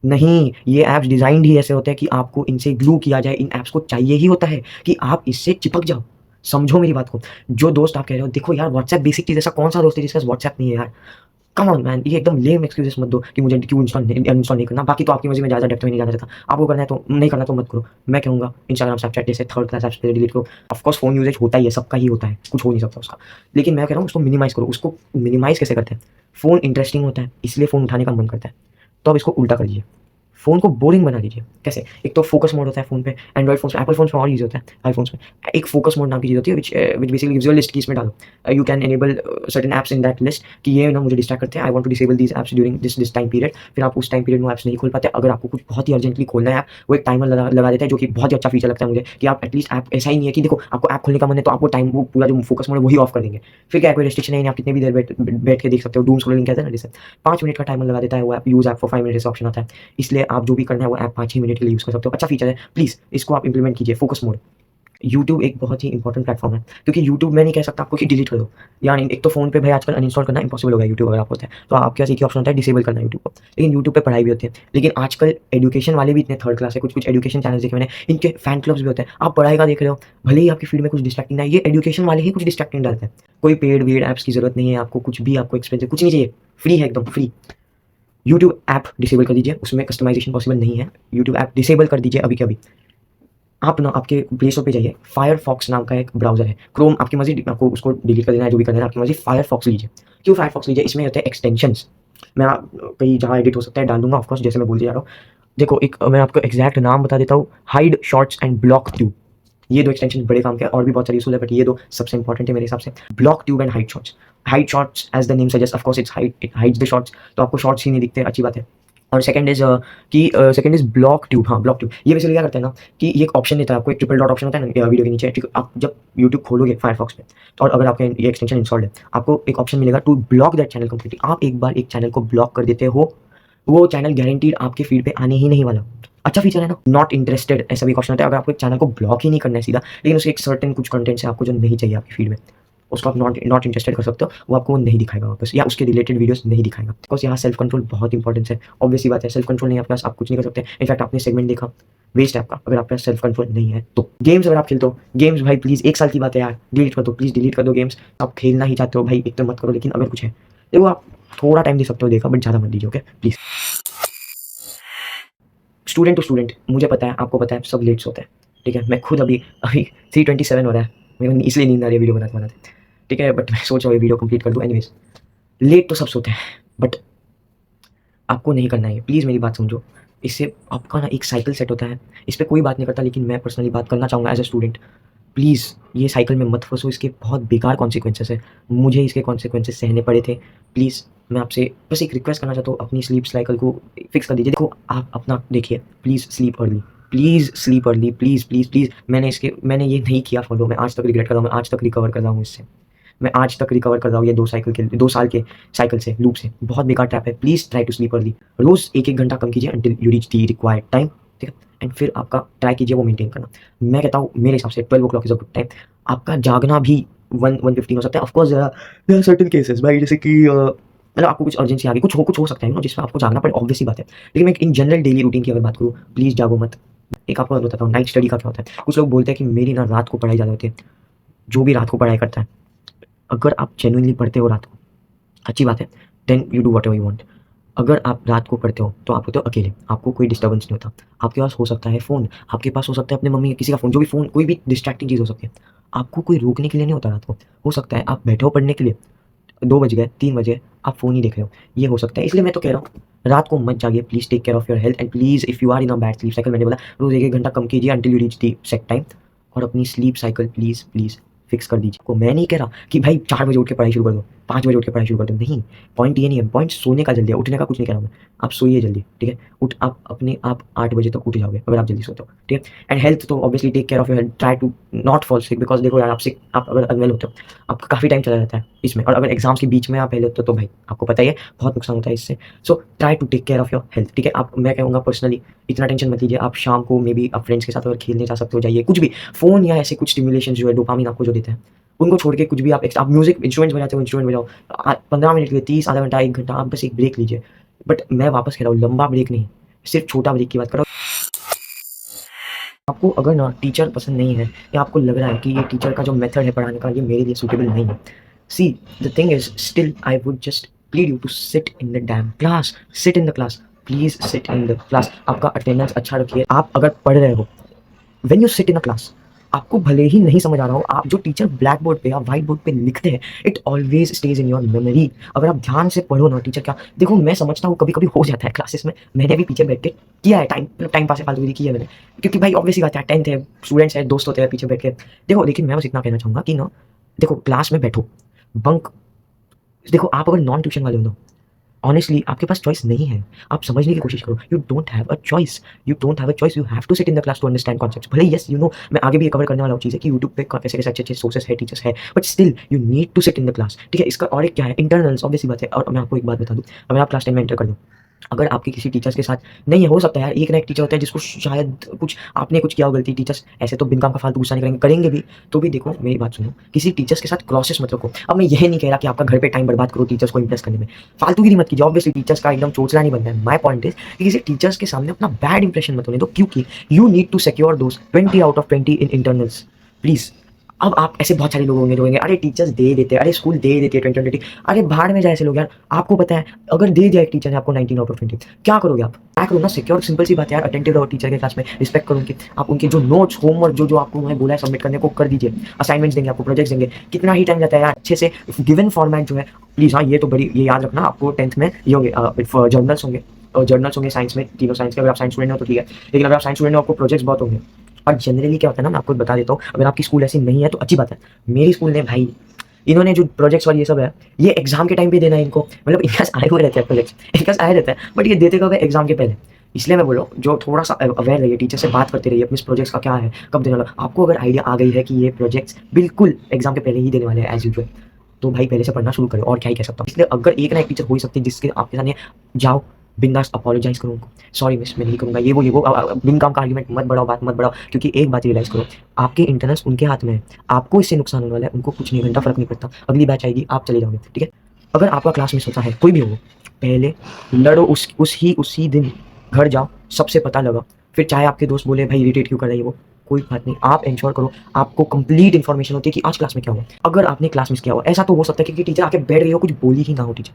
नहीं, ये ऐप्स डिज़ाइन्ड ही ऐसे होते हैं कि आपको इनसे ग्लू किया जाए। इन ऐप्स को चाहिए ही होता है कि आप इससे चिपक जाओ। समझो मेरी बात को। जो दोस्त आप कह रहे हो, देखो यार व्हाट्सएप बेसिक चीज़, ऐसा कौन सा दोस्त है जिसके पास व्हाट्सएप नहीं है यार? कम ऑन मैन, ये एकदम लेम एक्सक्यूजेस मत दो कि मुझे क्यों अनइंस्टॉल नहीं करना। बाकी तो आपकी मर्जी, में ज़्यादा डेप्थ में नहीं जाना चाहता। आपको करना है तो नहीं करना तो मत करो। मैं कहूँगा इंस्टाग्राम, स्नैपचैट जैसे थर्ड क्लास ऐप्स पे डिलीट करो। ऑफकोर्स फ़ोन यूजेज होता ही है, सबका ही होता है, कुछ हो नहीं सकता उसका। लेकिन मैं कह रहा हूँ उसको मिनिमाइज़ करो। उसको मिनिमाइज़ कैसे करते हैं? फ़ोन इंटरेस्टिंग होता है, इसलिए फ़ोन उठाने का मन करता है। तो अब इसको उल्टा कर दीजिए, फ़ोन को बोरिंग बना दीजिए। कैसे? एक तो फोकस मोड होता है फ़ोन पे, एंड्रॉइड फ़ोन्स में, एप्पल फ़ोन्स में और ईज़ी होता है, आईफ़ोन्स में। एक फोकस मोड नाम की चीज़ होती है which basically gives you a list कि इसमें डालो। You can enable certain apps in that list कि ये ना मुझे डिस्ट्रैक्ट करते हैं, I want to disable these apps during this time period. फिर आप उस टाइम पीरियड में ऐप्स नहीं खोल पाते। अगर आपको कुछ बहुत ही अर्जेंटली खोलना है ऐप, वो एक टाइमर लगा देता है, जो कि बहुत ही अच्छा फीचर लगता है मुझे कि आप एटलीस्ट ऐप, ऐसा ही नहीं है कि देखो आपको ऐप खोलने का मन है तो आपको टाइम, वो पूरा जो फोकस मोड है वही ऑफ कर देंगे। फिर क्या है, कोई रिस्ट्रिक्शन है नहीं, आप कितनी भी देर बैठ के देख सकते हो। डूम स्क्रॉलिंग कहते हैं ना जिसे। 5 मिनट का टाइमर लगा देता है वो app, use app for 5 minutes option आता है। इसलिए आप जो भी करना है वो ऐप 5 ही मिनट के लिए यूज़ कर सकते हो। अच्छा फीचर है, प्लीज़ इसको आप इंप्लीमेंट कीजिए, फोकस मोड। यूट्यूब एक बहुत ही इंपॉर्टेंट प्लेटफॉर्म है, क्योंकि यूट्यूब मैं नहीं कह सकता आपको कि डिलीट कर दो। यानी एक तो फ़ोन पे भाई आजकल अनइंस्टॉल करना इंपॉसिबल हो गया यूट्यूब, अगर आप होता है तो आपके पास एक ही ऑप्शन होता है, डिसेबल करना यूट्यूब को। लेकिन यूट्यूब पे पढ़ाई भी होती है। लेकिन आजकल एजुकेशन वाले भी इतने थर्ड क्लास है, कुछ एजुकेशन चैनल्स देखे मैंने, इनके फैन क्लब्स भी होते हैं। आप पढ़ाई का देख रहे हो, भले ही आपकी फील्ड में कुछ डिस्ट्रैक्टिंग ना है, ये एजुकेशन वाले ही कुछ डिस्ट्रैक्टिंग डालते हैं। कोई पेड वेड ऐप्स की जरूरत नहीं है आपको, कुछ भी आपको एक्सपेंसिव कुछ नहीं चाहिए, फ्री है, एकदम फ्री। यूट्यूब ऐप डिसेबल कर दीजिए, उसमें कस्टमाइजेशन पॉसिबल नहीं है। यूट्यूब ऐप डिसेबल कर दीजिए अभी के अभी। आप ना आपके प्ले स्टोर पे जाइए, फायरफॉक्स नाम का एक ब्राउज़र है। क्रोम आपकी मर्ज़ी, आपको उसको डिलीट कर देना है, जो भी करना है आपकी मर्ज़ी। फायरफॉक्स लीजिए। क्यों फायरफॉक्स लीजिए? इसमें होते हैं एक्सटेंशंस। मैं कहीं जहाँ एडिट हो सकता है डाल दूँगा, ऑफ कोर्स, जैसे मैं बोलते जा रहा हूँ। देखो, एक मैं आपको एग्ज़ैक्ट नाम बता देता हूँ, hide shorts and block tube. ये 2 एक्सटेंशन बड़े काम के हैं, और भी बहुत सारी यूज़फुल है, बट ये 2 सबसे इंपॉर्टेंट है मेरे हिसाब से। Block tube and hide shorts. Hide shorts as the name suggest, of course it hides the shorts, तो आपको शॉर्ट्स ही नहीं दिखते, अच्छी बात है। और second is second is block tube. हाँ, ब्लॉक ट्यूब ये बेसिकली क्या करता है ना कि ये एक ऑप्शन देता है आपको, एक ट्रिपल डॉट ऑप्शन होता है ना वीडियो के नीचे, ठीक है? आप जब यूट्यूब खोलोगे फायरफॉक्स में, तो और अगर आपके ये एक्सटेंशन इंस्टॉल्ड है, आपको एक ऑप्शन मिलेगा to block that channel completely. आप एक बार एक चैनल को ब्लॉक कर देते हो, वो चैनल गारंटीड आपके फीड पे आने ही नहीं वाला। अच्छा फीचर है ना। नॉट इंटरेस्टेड ऐसा भी ऑप्शन होता है, अगर आपको एक चैनल को ब्लॉक ही नहीं करना है सीधा, लेकिन उसके एक सर्टेन कुछ कंटेंट है आपको जो नहीं चाहिए आपकी फीड में, उसको आप नॉट इंटरेस्टेड कर सकते हो, वो आपको नहीं दिखाएगा वापस, या उसके रिलेटेड वीडियोस नहीं दिखाएगा। बिकॉज यहाँ सेल्फ कंट्रोल बहुत इंपॉर्टेंस है। ऑब्वियसली बात है, सेल्फ कंट्रोल नहीं है आपके पास, आप कुछ नहीं कर सकते। इनफैक्ट आपने सेगमेंट देखा, वेस्ट है आपका, अगर आपके पास सेल्फ कंट्रोल नहीं है तो। गेम्स अगर आप खेलते हो, गेम्स भाई प्लीज़ 1 साल की बात है यार, डिलीट कर दो, प्लीज़ डिलीट कर दो गेम्स। आप खेलना ही चाहते हो भाई, एक तो मत करो, लेकिन अगर कुछ है, देखो, आप, थोड़ा टाइम दे सकते हो, देखा, बट ज़्यादा मत दीजिए, okay, please. Student to student, मुझे पता है आप आपको पता है सब लेट्स होते हैं, ठीक है? मैं खुद अभी अभी 3:27 हो रहा है, मेरे को इसलिए नींद आ रही है वीडियो बनाते, ठीक है? बट मैं सोच रहा हूँ ये वीडियो कंप्लीट कर दूँ। एनीवेज़, लेट तो सब सोते हैं, बट आपको नहीं करना है, प्लीज़ मेरी बात समझो। इससे आपका ना एक साइकिल सेट होता है, इस पे कोई बात नहीं करता, लेकिन मैं पर्सनली बात करना चाहूँगा एज़ अ स्टूडेंट। प्लीज़ ये साइकिल में मत फँसो, इसके बहुत बेकार कॉन्सिक्वेंसेस हैं। मुझे इसके कॉन्सिक्वेंसेस सहने पड़े थे। प्लीज़ मैं आपसे बस एक रिक्वेस्ट करना चाहता हूँ, अपनी स्लीप साइकिल को फिक्स कर दीजिए। देखो, आप अपना देखिए, please sleep early, please sleep early, please, please, please. मैंने ये नहीं किया फॉलो, मैं आज तक रिग्रेट कर रहा हूँ, मैं आज तक रिकवर कर रहा हूँ इससे। मैं आज तक रिकवर कर रहा हूँ ये 2 साल के साइकिल से, लूप से। बहुत बेकार ट्रैप है, please try to sleep early. रोज़ 1-1 घंटा कम कीजिए until you reach the required time, ठीक है? एंड फिर आपका ट्राई कीजिए वो मेंटेन करना। मैं कहता हूँ मेरे हिसाब से 12 o'clock is a good time. आपका जागना भी 1-1:15 हो सकता है। Of course there are certain cases भाई, जैसे कि मतलब आपको कुछ अर्जेंसी आ गई, कुछ हो सकता है ना जिसमें आपको जागना पड़े, ऑब्वियस सी बात है। लेकिन मैं इन जनरल डेली रूटीन की अगर बात करूँ, प्लीज़ जागो मत। एक आपको मैं बताता हूँ नाइट स्टडी का क्या होता है। कुछ लोग बोलते हैं कि मेरी ना रात को पढ़ाई ज़्यादा होती है। जो भी रात को पढ़ाई करता है, अगर आप जेन्युइनली पढ़ते हो रात को, अच्छी बात है, then you do whatever you want. अगर आप रात को पढ़ते हो तो आप होते हो अकेले, आपको कोई डिस्टर्बेंस नहीं होता। आपके पास हो सकता है फ़ोन, आपके पास हो सकता है अपने मम्मी किसी का फ़ोन, जो भी फ़ोन, कोई भी डिस्ट्रैक्टिंग चीज़ हो सकती है। आपको कोई रोकने के लिए नहीं होता रात को। हो सकता है आप बैठे हो पढ़ने के लिए, 2 बज गए, 3 बजे, आप फ़ोन ही देख रहे हो, ये हो सकता है। इसलिए मैं तो कह रहा हूँ, रात को मत जागिए, please take care of your health, and please if you are in a bad sleep cycle, मैंने बोला रोज़ 1-1 घंटा कम कीजिए until you reach the set time, और अपनी sleep cycle please, please fix कर दीजिए। को मैं नहीं कह रहा कि भाई 4 बजे उठ के पढ़ाई शुरू कर दो, 5 बजे उठ के पढ़ाई शुरू कर दो, नहीं, पॉइंट ये नहीं है, पॉइंट सोने का जल्दी है, उठने का कुछ नहीं कह रहा हूँ मैं। आप सोइए जल्दी, ठीक है? आप अपने आप 8 बजे तक उठ जाओगे अगर आप जल्दी सोते हो, ठीक है? एंड हेल्थ तो obviously take care of your health, try to not fall sick, because देखो यार, आप अगर अनवेल होते हो, आपका काफ़ी टाइम चला जाता है इसमें, और अगर एग्ज़ाम्स के बीच में आप पहले होते हो तो भाई आपको पता ही है बहुत नुकसान होता है इससे। So try to take care of your health, ठीक है? मैं कहूँगा पर्सनली इतना टेंशन मत लीजिए। आप शाम को मे बी आप फ्रेंड्स के साथ अगर खेलने जा सकते हो, जाइए। कुछ भी फ़ोन या ऐसे कुछ स्टिमुलेशंस जो है डोपामाइन आपको जो देते हैं, उनको छोड़ के कुछ भी आप म्यूज़िक इंस्ट्रूमेंट्स बजाते हो, इंस्ट्रूमेंट बजाओ। 15 मिनट के लिए, 30, आधा घंटा, 1 घंटा आप बस एक ब्रेक लीजिए। बट मैं वापस कह रहा हूँ, लंबा ब्रेक नहीं, सिर्फ़ छोटा ब्रेक की बात कर रहा हूँ। आपको अगर ना टीचर पसंद नहीं है या आपको लग रहा है कि ये टीचर का जो मेथड है पढ़ाने का ये मेरे लिए सूटेबल नहीं है, see the thing is still I would just plead you to sit in the damn class, sit in the class, please sit in the class. आपका अटेंडेंस अच्छा रखिए। आप अगर पढ़ रहे हो, when you sit in a class, आपको भले ही नहीं समझ आ रहा हो, आप जो टीचर ब्लैक बोर्ड पे या व्हाइट बोर्ड पे लिखते हैं it always stage in your memory. अगर आप ध्यान से पढ़ो ना टीचर क्या, देखो मैं समझता हूँ कभी कभी हो जाता है क्लासेस में, मैंने भी पीछे बैठ के किया है, टाइम पास फालतूगिरी की है मैंने, क्योंकि भाई ऑब्वियसली बात है, 10th है, स्टूडेंट्स है, दोस्त होते हैं पीछे बैठ के। देखो लेकिन मैं बस इतना कहना चाहूंगा कि ना, देखो क्लास में बैठो, बंक, देखो आप अगर नॉन ट्यूशन वाले हो ना, ऑनेस्टली आपके पास चॉइस नहीं है, आप समझने की कोशिश करो, you don't have a choice, you don't have a choice, you have to sit in the class to understand concepts. भले यस यू नो मैं आगे भी कवर करने वाला हूँ चीज़ें कि यूट्यूब पे कैसे कैसे अच्छे अच्छे सोर्सेस है, टीचर्स है, but still you need to sit in the class. ठीक है, इसका और एक क्या है, इंटरनल्स, ऑब्वियसली बात है। और मैं आपको एक बात बता दूँ, अगर आप क्लास 10 में एंटर कर दो, अगर आपके किसी टीचर्स के साथ नहीं है, हो सकता है यार एक ना एक टीचर होता है जिसको शायद कुछ आपने कुछ किया हो गलती, टीचर्स ऐसे तो बिन काम का फालतू गुस्सा नहीं करेंगे, करेंगे भी, तो भी देखो मेरी बात सुनो, किसी टीचर्स के साथ क्रॉसेस मत रखो। अब मैं यह नहीं कह रहा कि आपका घर पे टाइम बर्बाद करो टीचर्स को इंप्रेस करने में, फालतूगिरी मत कीजिए, ऑब्वियसली टीचर्स का एकदम चोचला नहीं बनता है। माय पॉइंट इज कि किसी टीचर्स के सामने अपना बैड इंप्रेशन मत होने दो, क्योंकि you need to secure those 20 out of 20 in internals, please. अब आप ऐसे बहुत सारे लोग होंगे जो होंगे अरे टीचर्स दे देते हैं, अरे स्कूल दे देती है 20 20, अरे भाड़ में जाए ऐसे लोग यार। आपको पता है अगर दे दिया एक टीचर ने आपको 19 आउट ऑफ 20, क्या करोगे आप? क्या करो ना, सिक्योर, सिंपल सी बात है यार, अटेंटिव रहो टीचर के क्लास में, रिस्पेक्ट करो उनकी, आप उनके जो नोट्स होमवर्क जो जो आपको उन्होंने बोला है सबमिट करने को कर दीजिए, असाइनमेंट्स देंगे आपको, प्रोजेक्ट्स देंगे, कितना ही टाइम जाता है यार, अच्छे से गिवन फॉर्मेट जो है प्लीज़। हाँ ये तो बड़ी, ये याद रखना, आपको 10th में ये होंगे जर्नल्स होंगे, जर्नल्स होंगे साइंस में, तीनों साइंस के, अगर आप साइंस स्टूडेंट हो तो ठीक है, लेकिन अगर आप साइंस स्टूडेंट हो आपको प्रोजेक्ट्स बहुत होंगे। और जनरली क्या होता है ना, मैं आपको बता देता हूँ, अगर आपकी स्कूल ऐसी नहीं है तो अच्छी बात है, मेरी स्कूल ने भाई, इन्होंने जो प्रोजेक्ट्स और ये सब है, ये एग्जाम के टाइम पे देना है इनको, मतलब इनके पास आए हुए रहते हैं प्रोजेक्ट्स, इनके पास आए रहते हैं, बट ये देते कब है, एग्जाम के पहले। इसलिए मैं बोलो जो थोड़ा सा अवेयर रहिए, टीचर से बात करते रहिए, अपने प्रोजेक्ट्स का क्या है, कब देने वाला। आपको अगर आइडिया आ गई है कि ये प्रोजेक्ट्स बिल्कुल एग्जाम के पहले ही देने वाले हैं एज यूजुअल, तो भाई पहले से पढ़ना शुरू करो, और क्या ही कह सकता हूँ। इसलिए अगर एक ना एक टीचर हो ही सकती है जिसके आपके सामने, जाओ बिंदास अपोलोजाइज करो उनको, सॉरी मिस मैं नहीं करूँगा ये वो बिन काम का आर्ग्यूमेंट मत बढ़ाओ, बात मत बढ़ाओ, क्योंकि एक बात रियलाइज करो, आपके इंटरनल्स उनके हाथ में है, आपको इससे नुकसान होने वाला है, उनको कुछ नहीं, घंटा फर्क नहीं पड़ता, अगली बैच आएगी आप चले जाओगे। ठीक है, अगर आपका क्लास मिस होता है, कोई भी हो, पहले लड़ो, उसी दिन घर जाओ, सबसे पता लगा, फिर चाहे आपके दोस्त बोले भाई इरिटेट क्यों कर रही है वो, कोई बात नहीं, आप इंश्योर करो आपको कंप्लीट इन्फॉर्मेशन होती है कि आज क्लास में क्या हुआ। अगर आपने क्लास मिस किया हो, ऐसा तो हो सकता है कि टीचर आके बैठ गई हो, कुछ बोली ही ना हो टीचर,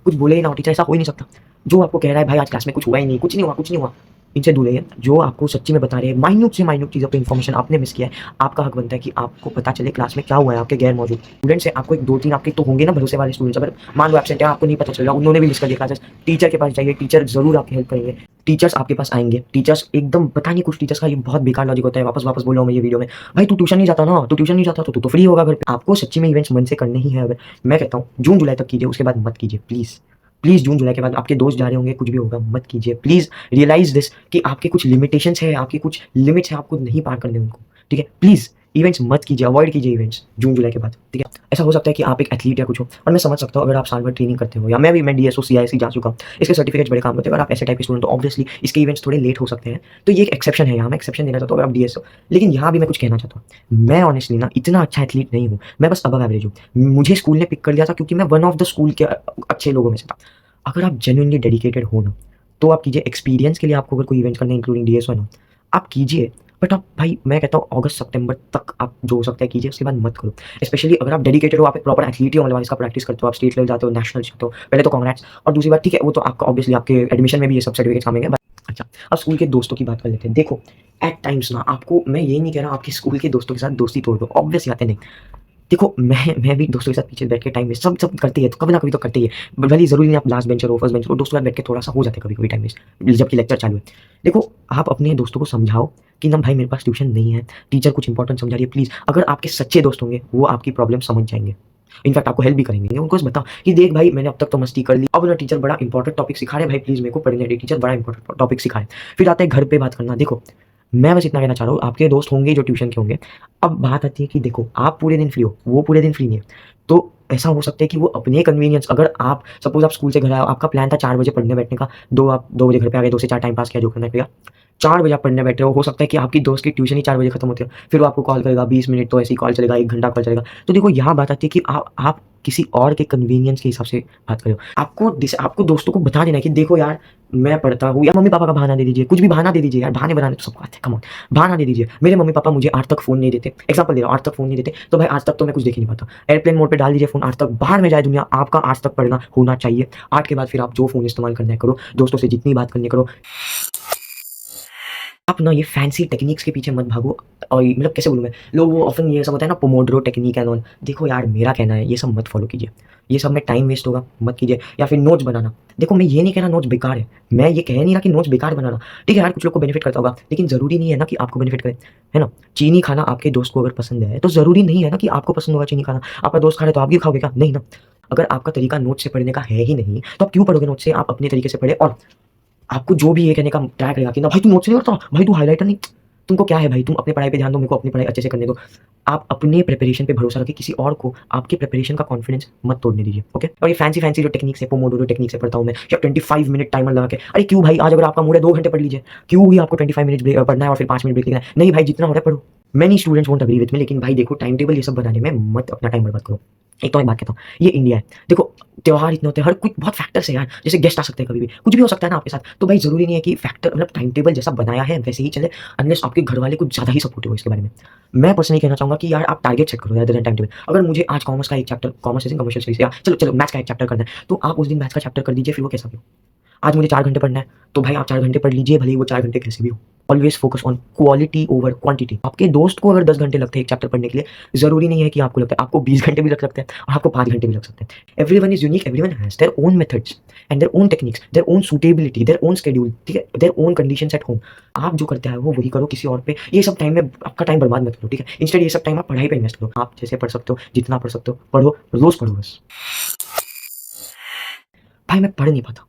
कुछ बोले ही ना हो टीचर, ऐसा हो ही नहीं सकता। जो आपको कह रहा है भाई आज क्लास में कुछ हुआ ही नहीं, कुछ नहीं हुआ, कुछ नहीं हुआ, इनसे दूर रहिए। जो आपको सच्ची में बता रहे हैं, माइन्यूट से माइन्यूट चीज़ों पे इन्फॉर्मेशन आपने मिस किया है, आपका हक बनता है कि आपको पता चले क्लास में क्या हुआ है आपके गैर मौजूद स्टूडेंट से। आपको एक दो तीन आपके तो होंगे ना भरोसे वाले स्टूडेंट्स, अगर मान लो एब्सेंट है, आपको नहीं पता चल रहा, उन्होंने भी मिस कर दिया क्लासेस, टीचर के पास जाइए, टीचर जरूर आपकी हेल्प करेंगे, टीचर्स आपके पास आएंगे। टीचर्स एकदम, पता नहीं कुछ टीचर्स का ये बहुत बेकार लॉजिक होता है, वापस वापस बोल रहा हूँ मैं ये वीडियो में, भाई तू ट्यूशन नहीं जाता ना, तू ट्यूशन नहीं जाता तो फ्री होगा घर पे। आपको सच्ची में इवेंट्स मन से करने ही है, अगर मैं कहता हूँ जून जुलाई तक कीजिए, उसके बाद मत कीजिए प्लीज़, प्लीज़। जून जुलाई के बाद आपके दोस्त जा रहे होंगे, कुछ भी होगा, मत कीजिए प्लीज़। रियलाइज दिस कि आपके कुछ लिमिटेशंस है, आपकी कुछ लिमिट्स है, आपको नहीं पार करने उनको। ठीक है, प्लीज़ इवेंट्स मत कीजिए, अवॉइड कीजिए इवेंट्स जून जुलाई के बाद। ठीक है, ऐसा हो सकता है कि आप एक एथलीट या कुछ हो, और मैं समझ सकता हूँ अगर आप साल भर ट्रेनिंग करते हो, या मैं डीएसओ सीआईएससी जा चुका हूँ, इसके सर्टिफिकेट्स बड़े काम होते हैं, अगर आप ऐसे टाइप के स्टूडेंट हो ऑब्वियसली इसके इवेंट्स थोड़े लेट हो सकते हैं, तो ये एक एक्सेप्शन है, यहाँ मैं एक्सेप्शन देना चाहता हूँ अगर आप डीएसओ। लेकिन यहाँ भी मैं कुछ कहना चाहता हूँ, मैं ऑनेस्टली ना इतना अच्छा एथलीट नहीं हूँ, मैं बस अबव एवरेज हूँ। मुझे स्कूल ने पिक कर लिया था क्योंकि मैं वन ऑफ द स्कूल के अच्छे लोगों में से था। अगर आप जेन्युइनली डेडिकेटेड हो ना, तो आप कीजिए, एक्सपीरियंस के लिए आपको अगर कोई इवेंट करना है इंक्लूडिंग डीएसओ है ना, आप कीजिए, बट आप भाई मैं कहता हूँ अगस्त सितंबर तक आप जो हो सकता है कीजिए, उसके बाद मत करो। स्पेशली अगर आप डेडिकेटेड हो, आप एक प्रॉपर एथलीट हो, मतलब इसका प्रैक्टिस करते हो, आप स्टेट लेवल जाते हो, नेशनल जाते हो, पहले तो कांग्रेट्स। और दूसरी बात, ठीक है वो तो आपका ऑब्वियसली आपके एडमिशन में भी ये सब सर्टिफिकेट कामेंगे। अच्छा, अब स्कूल के दोस्तों की बात कर लेते हैं। देखो एट टाइम्स ना, आपको मैं ये नहीं कह रहा आपके स्कूल के दोस्तों के साथ दोस्ती तोड़ दो, ऑब्वियसली आते नहीं। देखो मैं भी दोस्तों के साथ पीछे बैठ के टाइम वेस्ट सब करते हैं, तो कभी ना कभी तो करते ही है, भले ही जरूरी नहीं आप लास्ट बेंचर हो, फर्स्ट बेंचर हो, दोस्तों के साथ बैठ के थोड़ा सा हो जाता है कभी कभी टाइम वेस्ट, जबकि लेक्चर चालू है। देखो आप अपने दोस्तों को समझाओ कि ना भाई मेरे पास ट्यूशन नहीं है, टीचर कुछ इंपॉर्टेंट समझा रही है, प्लीज़। अगर आपके सच्चे दोस्त होंगे वो आपकी प्रॉब्लम समझ जाएंगे, इनफैक्ट आपको हेल्प भी करेंगे। उनको बताओ कि देख भाई मैंने अब तक तो मस्ती कर ली, अब ना टीचर बड़ा इंपॉर्टेंट टॉपिक सिखा रहे हैं, भाई प्लीज़ मेरे को पढ़ने दे, टीचर बड़ा इंपॉर्टेंट टॉपिक सिखाए। फिर आता है घर पे बात करना। देखो मैं बस इतना कहना चाह रहा हूँ, आपके दोस्त होंगे जो ट्यूशन के होंगे। अब बात आती है कि देखो आप पूरे दिन फ्री हो, वो पूरे दिन फ्री नहीं है, तो ऐसा हो सकता है कि वो अपने कन्वीनियंस, अगर आप सपोज आप स्कूल से घर आए, आपका प्लान था 4 बजे पढ़ने बैठने का, आप 2 बजे घर पे आ गए, 2 से 4 टाइम पास किया जो करना पड़ेगा, 4 बजे आप पढ़ने बैठे हो सकता है कि आपकी दोस्त की ट्यूशन ही 4 बजे खत्म होती है, फिर वो आपको कॉल करेगा, 20 मिनट तो ऐसे ही कॉल चलेगा, 1 घंटा कॉल चलेगा। तो देखो यहाँ बात आती है कि आप किसी और के कन्वीनियंस के हिसाब से बात कर रहे हो। आपको दोस्तों को बता देना है कि देखो यार, मैं पढ़ता हूँ, या मम्मी पापा का बहाना दे दीजिए, कुछ भी बहाना दे दीजिए यार, बहाने बनाने तो सबको आते हैं, कम ऑन, बहाना दे दीजिए। मेरे मम्मी पापा मुझे आज तक फ़ोन नहीं देते, एग्जाम्पल दे रहा हूँ, आज तक फ़ोन नहीं देते, तो भाई आज तक तो मैं कुछ देख ही नहीं पाता। एयरप्लेन मोड पे डाल दीजिए फ़ोन, आज तक बाहर में जाए दुनिया, आपका आज तक पढ़ना होना चाहिए। 8 के बाद फिर आप जो फ़ोन इस्तेमाल करना है करो, दोस्तों से जितनी बात करनी करो। आप ना ये फैंसी टेक्निक्स के पीछे मत भागो। और मतलब कैसे बोलूँ मैं, लोग वो ऑफन ये सब होता है ना, पोमोड्रो टेक्निक एंड ऑल। देखो यार, मेरा कहना है ये सब मत फॉलो कीजिए, ये सब में टाइम वेस्ट होगा, मत कीजिए। या फिर नोट्स बनाना, देखो मैं ये नहीं कह रहा नोट्स बेकार है, मैं ये कह नहीं रहा कि नोट्स बेकार बनाना, ठीक है यार, कुछ लोग को बेनिफिट करता होगा, लेकिन ज़रूरी नहीं है ना कि आपको बेनिफिट करे, है ना। चीनी खाना आपके दोस्त को अगर पसंद है तो ज़रूरी नहीं है ना कि आपको पसंद होगा चीनी खाना। आपका दोस्त खा रहे तो आप भी खाओगे क्या? नहीं ना। अगर आपका तरीका नोट से पढ़ने का है ही नहीं, तो आप क्यों पढ़ोगे नोट से? आप अपने तरीके से पढ़े। और आपको जो भी ये कहने का ट्राई करेगा कि ना भाई तू नोट से नहीं करता, भाई तू हाइलाइटर नहीं, तुमको क्या है भाई, तुम अपने पढ़ाई पे ध्यान दो, मेरे को अपनी पढ़ाई अच्छे से करने दो। आप अपने प्रिपरेशन पे भरोसा रखिए, किसी और को आपके प्रिपरेशन का कॉन्फिडेंस मत तोड़ने दीजिए, ओके। और ये फैंसी जो टेक्निक्स है, पोमोडोरो टेक्निक से पढ़ता हूँ मैं, या 25 मिनट टाइमर लगा के, अरे क्यों भाई, आज अगर आपका मूड है 2 घंटे पढ़ लीजिए, क्यों ही आपको 25 मिनट पढ़ना है और फिर 5 मिनट ब्रेक लेना है? नहीं भाई, जितना हो रहा है पढ़ो। Many students won't agree with me, लेकिन भाई देखो, टाइम टेबल ये सब बनाने में मत अपना टाइम बर्बाद करो। एक तो मैं बात कहता हूँ, ये इंडिया है, देखो त्योहार इतने होते हैं, हर कुछ बहुत फैक्टर्स है यार, जैसे गेस्ट आ सकते हैं, कभी भी कुछ भी हो सकता है ना आपके साथ, तो भाई ज़रूरी नहीं है कि फैक्टर मतलब टाइम टेबल जैसा बनाया है वैसे ही चले, अनलेस आपके घर वाले कुछ ज़्यादा ही सपोर्टिव हो इसके बारे में। मैं पर्सनली कहना चाहूँगा कि यार आप टारगेट सेट करो rather than टाइम टेबल। अगर मुझे आज कॉमर्स का एक chapter, commerce as commercial studies, या चलो मैथ्स का एक चैप्टर करना है, तो आप उस दिन मैथ्स का चैप्टर कर दीजिए, फिर वो कैसा भी हो। आज मुझे 4 घंटे पढ़ना है, तो भाई आप 4 घंटे पढ़ लीजिए, भले ही वो 4 घंटे कैसे भी हो। Always focus on quality over quantity. आपके दोस्त को अगर 10 घंटे लगते हैं एक चैप्टर पढ़ने के लिए, ज़रूरी नहीं है कि आपको लगता है, आपको 20 घंटे भी लग सकते हैं और आपको 5 घंटे भी लग सकते हैं। Everyone is unique, everyone has their own methods and their own techniques, their own suitability, their own schedule, ठीक है, their own conditions at home. आप जो करते हैं वो वही करो, किसी और पे ये सब टाइम में आपका टाइम बर्बाद मत करो, ठीक है। इंस्टेड ये सब टाइम आप पढ़ाई पे इन्वेस्ट करो। आप जैसे पढ़ सकते हो, जितना पढ़ सकते हो पढ़ो, रोज़ पढ़ो बस। भाई मैं पढ़ नहीं पाता,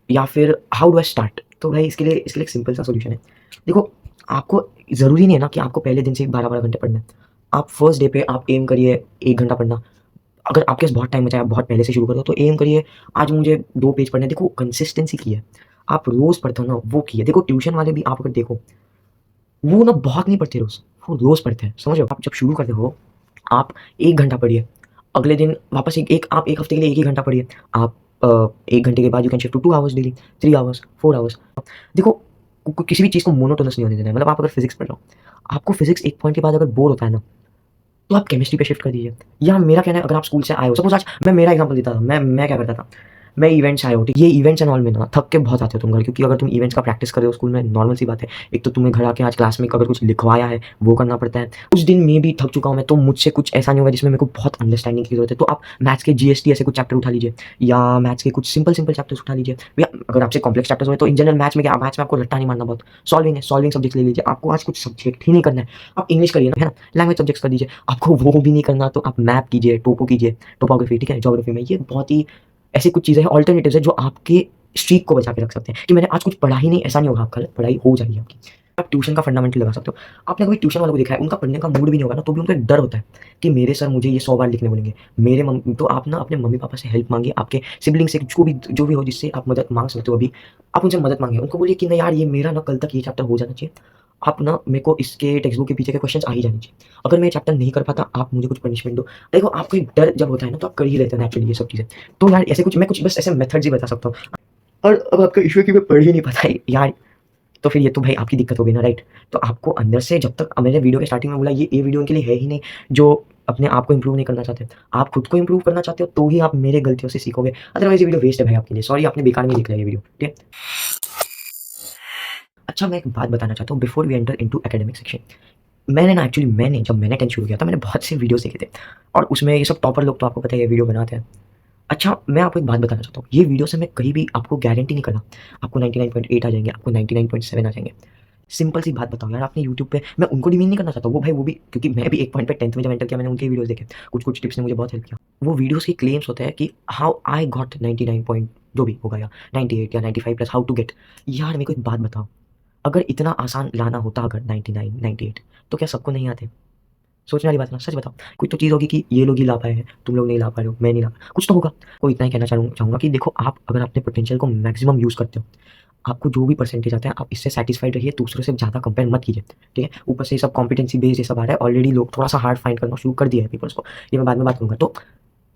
या फिर हाउ डू आई स्टार्ट? तो भाई इसके लिए एक सिंपल सा सॉल्यूशन है। देखो, आपको ज़रूरी नहीं है ना कि आपको पहले दिन से 12-12 घंटे पढ़ना है। आप फर्स्ट डे पे आप एम करिए 1 घंटा पढ़ना। अगर आपके पास बहुत टाइम बचा है, आप बहुत पहले से शुरू कर दो, तो एम करिए आज मुझे 2 पेज पढ़ने हैं। देखो कंसिस्टेंसी की है, आप रोज़ पढ़ते हो ना, वो की है। देखो ट्यूशन वाले भी आप अगर देखो, वो ना बहुत नहीं पढ़ते रोज़, वो रोज़ पढ़ते हैं, समझ रहे हो? आप जब शुरू करते हो, आप 1 घंटा पढ़िए, अगले दिन वापस आप 1 हफ्ते के लिए 1 ही घंटा पढ़िए। आप 1 घंटे के बाद you can shift to 2 hours daily, 3 hours, 4 hours. देखो किसी भी चीज़ को मोनोटोनस नहीं होने देना है। मतलब आप अगर फिजिक्स पढ़ रहे हो, आपको फिजिक्स एक पॉइंट के बाद अगर बोर होता है ना, तो आप केमिस्ट्री पे शिफ्ट कर दीजिए। या मेरा कहना है, अगर आप स्कूल से आए हो, सपोज आज मैं मेरा एग्जांपल देता था, मैं क्या करता था, मैं इवेंट्स आए हो, ठीक, ये इवेंट्स एंड ऑल में ना थक के बहुत आते हो तुम घर, क्योंकि अगर तुम इवेंट्स का प्रैक्टिस कर रहे हो स्कूल में, नॉर्मल सी बात है, एक तो तुम्हें घर आके आज क्लास में अगर कुछ लिखवाया है वो करना पड़ता है। उस दिन में भी थक चुका हूँ मैं, तो मुझसे कुछ ऐसा नहीं होगा जिसमें मेरे को बहुत अंडरस्टैंडिंग की जरूरत है। तो आप मैथ्स के जीएसटी ऐसे कुछ चैप्टर उठा लीजिए, या मैथ्स के कुछ सिंपल चैप्टर्स उठा लीजिए। या अगर आपसे कॉम्प्लेक्स चैप्टर्स हो तो इन जनरल मैथ्स में क्या, मैथ्स में आपको रट्टा नहीं मारना, बहुत सॉल्विंग है, सॉल्विंग सब्जेक्ट ले लीजिए। आपको आज कुछ सब्जेक्ट ही नहीं करना है, आप इंग्लिश करिए ना, है ना, लैंग्वेज सब्जेक्ट्स कर दीजिए। आपको वो भी नहीं करना तो आप मैप कीजिए, टोपो कीजिए, टोपोग्राफी, ठीक है, ज्योग्राफी में। ये बहुत ही ऐसी कुछ चीज़ें हैं, ऑल्टरनेटिव्स है, जो आपके स्ट्रीक को बचा के रख सकते हैं कि मैंने आज कुछ पढ़ा ही नहीं, ऐसा नहीं होगा, आपका पढ़ाई हो जाएगी आपकी। आप ट्यूशन का फंडामेंटल लगा सकते हो। आपने कभी ट्यूशन वालों को देखा है, उनका पढ़ने का मूड भी नहीं होगा ना, तो भी उनको एक डर होता है कि मेरे सर मुझे ये 100 बार लिखने बोलेंगे, मेरे तो आप ना अपने मम्मी पापा से हेल्प मांगिए, आपके सिबलिंग से, जो भी हो जिससे आप मदद मांग सकते हो, अभी आप उनसे मदद मांगिए। उनको बोलिए कि नहीं यार, ये मेरा ना कल तक ये चैप्टर हो जाना चाहिए, आप ना मेरे को इसके टेक्स्ट बुक के पीछे के क्वेश्चंस आ ही जाने चाहिए। अगर मैं चैप्टर नहीं कर पाता, आप मुझे कुछ पनिशमेंट दो। देखो आपको एक डर जब होता है ना, तो आप कर ही लेते हैं नेचुरली ये सब चीज़ें। तो यार ऐसे कुछ मैं कुछ बस ऐसे मेथड्स ही बता सकता हूँ। और अब आपका इश्यू है कि मैं पढ़ ही नहीं पाता यार, तो फिर ये तो भाई आपकी दिक्कत होगी ना, राइट? तो आपको अंदर से, जब तक मैंने वीडियो के स्टार्टिंग में बोला, ये वीडियो उनके लिए है ही नहीं जो अपने आप को इंप्रूव नहीं करना चाहते। आप खुद को इंप्रूव करना चाहते हो तो ही आप मेरे गलतियों से सीखोगे, अदरवाइज ये वीडियो वेस्ट है भाई आपके लिए। सॉरी, आपने बेकार में देख लिया ये वीडियो, ठीक है। अच्छा, मैं एक बात बताना चाहता हूँ before we enter into academic section. मैंने जब मैंने 10th शुरू किया था, मैंने बहुत से वीडियोस देखे थे, और उसमें ये सब टॉपर लोग, तो आपको पता है ये वीडियो बनाते हैं। अच्छा, मैं आपको एक बात बताना चाहता हूँ, ये वीडियो से मैं कहीं भी आपको गारंटी नहीं कर रहा आपको 99.8 आ जाएंगे, आपको 99.7 आ जाएंगे। सिंपल सी बात बताओ यार, आपने यूट्यूब पे, मैं उनको डिमीन नहीं करना चाहता, वो भी क्योंकि मैं भी एक पॉइंट पे 10th में जब एंटर किया, मैंने उनके वीडियोस देखे, कुछ टिप्स ने मुझे बहुत हेल्प किया। वो वीडियोस की क्लेम्स होते हैं कि हाउ आई गॉट 99 पॉइंट जो भी होगा, या 98 या 95 प्लस, हाउ टू गेट। यार मेरे को एक बात बताओ, अगर इतना आसान लाना होता, अगर 99 98, तो क्या सबको नहीं आते? सोचने वाली बात ना, सच बताओ, कोई तो चीज़ होगी कि ये लोग ही ला पाए हैं, तुम लोग नहीं ला पा रहे हो, मैं नहीं ला पाया, कुछ तो होगा। तो इतना ही कहना चाहूँगा कि देखो, आप अगर अपने पोटेंशियल को मैक्सिमम यूज़ करते हो, आपको जो भी परसेंटेज आता है, आप इससे सैटिस्फाइड रहिए, दूसरों से ज़्यादा कंपेयर मत कीजिए, ठीक है। ऊपर से ये सब कॉम्पिटेंसी बेस्ड ये सब आ रहा है, ऑलरेडी लोग थोड़ा सा हार्ड फाइंड करना शुरू कर दिया है पेपर्स को, ये मैं बाद में बात करूँगा। तो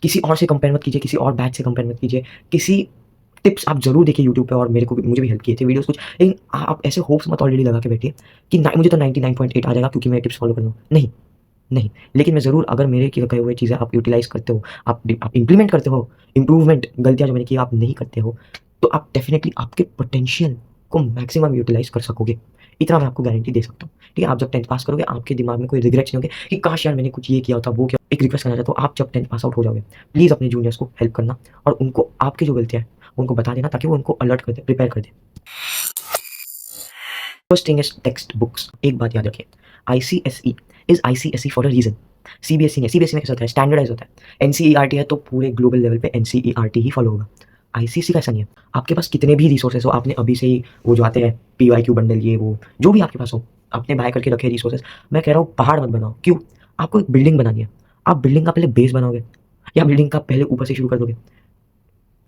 किसी और से कंपेयर मत कीजिए, किसी और बैच से कंपेयर मत कीजिए। किसी टिप्स आप ज़रूर देखिए यूट्यूब पे, और मुझे भी हेल्प किए थे वीडियोज़ कुछ, लेकिन आप ऐसे होप्स मत ऑलरेडी लगा के बैठिए कि ना मुझे तो 99.8 आ जाएगा क्योंकि मैं टिप्स फॉलो कर रहा हूँ। नहीं, नहीं। लेकिन मैं ज़रूर, अगर मेरे किए गए हुए चीज़ें आप यूटिलाइज़ करते हो, आप इम्प्लीमेंट करते हो, इम्प्रूवमेंट गलतियाँ जो मैंने की आप नहीं करते हो, तो आप डेफ़िनेटली आपके पोटेंशियल को मैक्सिमम यूटिलाइज़ कर सकोगे। इतना मैं आपको गारंटी दे सकता हूँ। ठीक है? आप जब 10th पास करोगे, आपके दिमाग में कोई रिग्रेट्स नहीं होंगे कि काश यार मैंने कुछ ये किया होता, वो किया। एक रिक्वेस्ट करना चाहता हूँ, आप जब 10th पास आउट हो जाओगे, प्लीज़ अपने जूनियर्स को हेल्प करना और उनको आपकी जो गलतियाँ हैं, उनको बता देना ताकि वो उनको अलर्ट कर दें, प्रिपेयर कर दें। First thing is text books. एक बात याद रखिए, ICSE is ICSE for a reason. CBSE नहीं, सीबीएसई में कैसा होता है, स्टैंडर्डाइज़ होता है। एनसीईआरटी है तो पूरे ग्लोबल लेवल पे एनसीईआरटी ही फॉलो होगा। आईसीएसई का ऐसा नहीं है। आपके पास कितने भी रिसोर्सेज़ हो, आपने अभी से ही वो जो आते हैं पीवाईक्यू बंडल, ये वो जो भी आपके पास हो, आपने बाय करके रखे रिसोर्सेज़, मैं कह रहा हूँ पहाड़ मत बनाओ। क्यों? आपको एक बिल्डिंग बनानी है। आप बिल्डिंग का पहले बेस बनाओगे या बिल्डिंग का पहले ऊपर से शुरू कर दोगे?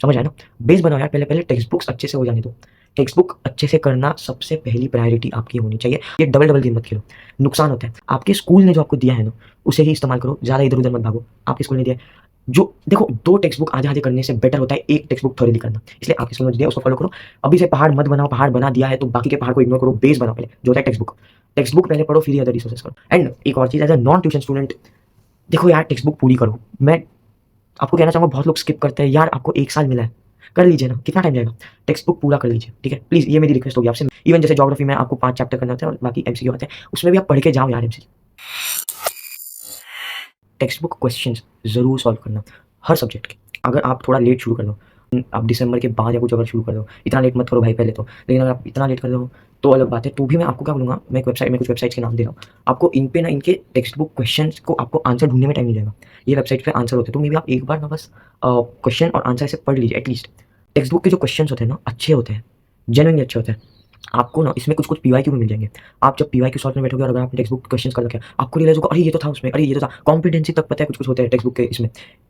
समझ आया ना? बेस बनाओ यार, पहले टेक्स्ट बुक्स अच्छे से हो जाने दो। टेक्स्ट बुक अच्छे से करना सबसे पहली प्रायोरिटी आपकी होनी चाहिए। ये डबल गेम मत खेलो, नुकसान होता है। आपके स्कूल ने जो आपको दिया है ना, उसे ही इस्तेमाल करो, ज़्यादा इधर-उधर मत भागो। आपके स्कूल ने दिया है, जो देखो 2 टेक्स्ट बुक आधे-आधे करने से बेटर होता है 1 टेक्स्ट बुक थॉरली करना। इसलिए आपके स्कूल ने जो दिया उसको फॉलो करो। अभी से पहाड़ मत बनाओ, पहाड़ बना दिया है तो बाकी के पहाड़ को इग्नोर करो, बेस बनाओ पहले, जो होता है टेक्स्ट बुक। टेक्स्ट बुक पहले पढ़ो, फिर ये अदर रिसोर्सेज़ करो। एंड एक और चीज़, as a non tuition student, देखो यार टेक्स्ट बुक पूरी करो। मैं आपको कहना चाहूँगा, बहुत लोग स्किप करते हैं। यार आपको 1 साल मिला है, कर लीजिए ना, कितना टाइम जाएगा? टेक्स्ट बुक पूरा कर लीजिए, ठीक है? प्लीज़, ये मेरी रिक्वेस्ट होगी आपसे। इवन जैसे ज्योग्राफी में आपको 5 चैप्टर करने होते हैं और बाकी एमसीक्यू आते हैं, उसमें भी आप पढ़ के जाओ यार एमसीक्यू। टेक्स्ट बुक क्वेश्चंस ज़रूर सॉल्व करना, हर सब्जेक्ट के। अगर आप थोड़ा लेट शुरू कर दो, आप दिसंबर के बाद या कुछ अगर शुरू कर दो, इतना लेट मत करो भाई पहले तो। लेकिन अगर आप इतना लेट कर दो तो अलग बात है। तो भी मैं आपको क्या बोलूँगा, मैं कुछ वेबसाइट्स के नाम दे रहा हूँ। आपको इन पे ना, इनके टेक्स्ट बुक क्वेश्चंस को आपको आंसर ढूँढने में टाइम नहीं जाएगा। ये वेबसाइट पे आंसर होते हैं, तो मे बी आप एक बार ना बस क्वेश्चन और आंसर ऐसे पढ़ लीजिए एटलीस्ट। टेक्स्ट बुक के जो क्वेश्चंस होते हैं ना, अच्छे होते हैं, जेनुइनली अच्छे होते हैं। आपको ना इसमें कुछ-कुछ पीवाईक्यू भी मिल जाएँगे। आप जब पीवाईक्यू सॉल्व करने बैठोगे और अगर आपने टेक्स्ट बुक क्वेश्चंस कर रखे हैं, आपको रियलाइज़ होगा, अरे ये तो था उसमें, अरे ये तो था। कॉम्पिटेंसी तक पता है कुछ-कुछ होते हैं टेक्स्ट बुक के इसमें।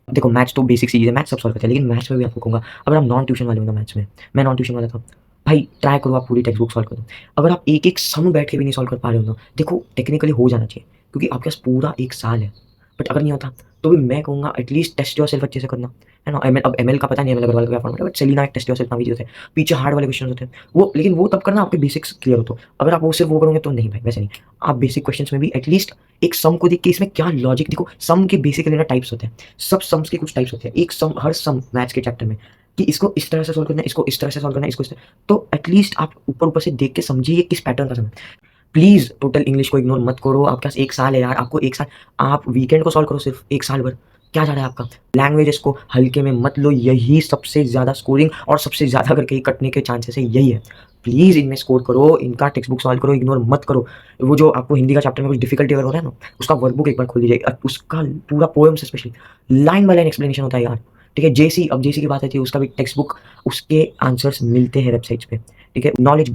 देखो मैथ्स तो बेसिक चीज़ है, मैथ्स सब सॉल्व करते हैं, लेकिन मैथ्स में भी आपको कहूँगा, अगर आप नॉन ट्यूशन वाले हो ना मैथ्स में, मैं नॉन ट्यूशन वाला था, भाई ट्राई करो आप पूरी टेक्स्ट बुक सॉल्व करो। अगर आप एक-एक सम बैठ के भी नहीं सॉल्व कर पा रहे हो ना, देखो टेक्निकली हो जाना चाहिए क्योंकि आपके पास पूरा 1 साल है। बट अगर नहीं होता तो भी मैं कहूँगा एटलीस्ट टेस्ट योरसेल्फ अच्छे से करना, है ना? एमएल का पता नहीं, एमएल अग्रवाल का क्या फॉर्मूला है, बट सेलिना एक टेस्ट योरसेल्फ नाम की चीज़ होता है। पीछे हार्ड वाले क्वेश्चन होते हैं, वो लेकिन वो तब करना आपके बेसिक्स क्लियर हो तो। अगर आप वो सिर्फ वो करोगे तो नहीं भाई, वैसे नहीं। आप बेसिक क्वेश्चंस में भी एटलीस्ट एक सम को देख के इसमें क्या लॉजिक, देखो सम के बेसिकली ना टाइप्स होते हैं। सब समस के कुछ टाइप्स होते हैं। एक सम, हर सम मैथ्स के चैप्टर में कि इसको इस तरह से सॉल्व करना है, इसको इस तरह से सॉल्व करना है, इसको इस तरह, तो एटलीस्ट आप ऊपर-ऊपर से देख के समझिए ये किस पैटर्न का सम है। प्लीज़ टोटल इंग्लिश को इग्नोर मत करो। आपके पास 1 साल है यार, आपको 1 साल, आप वीकेंड को सॉल्व करो सिर्फ 1 साल भर। क्या जा रहा है आपका? लैंग्वेजेस को हल्के में मत लो, यही सबसे ज़्यादा स्कोरिंग और सबसे ज़्यादा अगर कहीं कटने के चांसेस है यही है। प्लीज़ इनमें स्कोर करो, इनका टेक्स्ट बुक सॉल्व करो, इग्नोर मत करो। वो जो आपको हिंदी का चैप्टर में कुछ डिफिकल्टी अगर हो रहा है ना, उसका वर्कबुक एक बार खोल लीजिए। उसका पूरा poems specially line by line explanation होता है यार, ठीक है? जेसी, अब जेसी की बात आई थी, उसका भी टेक्स्ट बुक, उसके आंसर्स मिलते हैं वेबसाइट्स पे, ठीक है? नॉलेज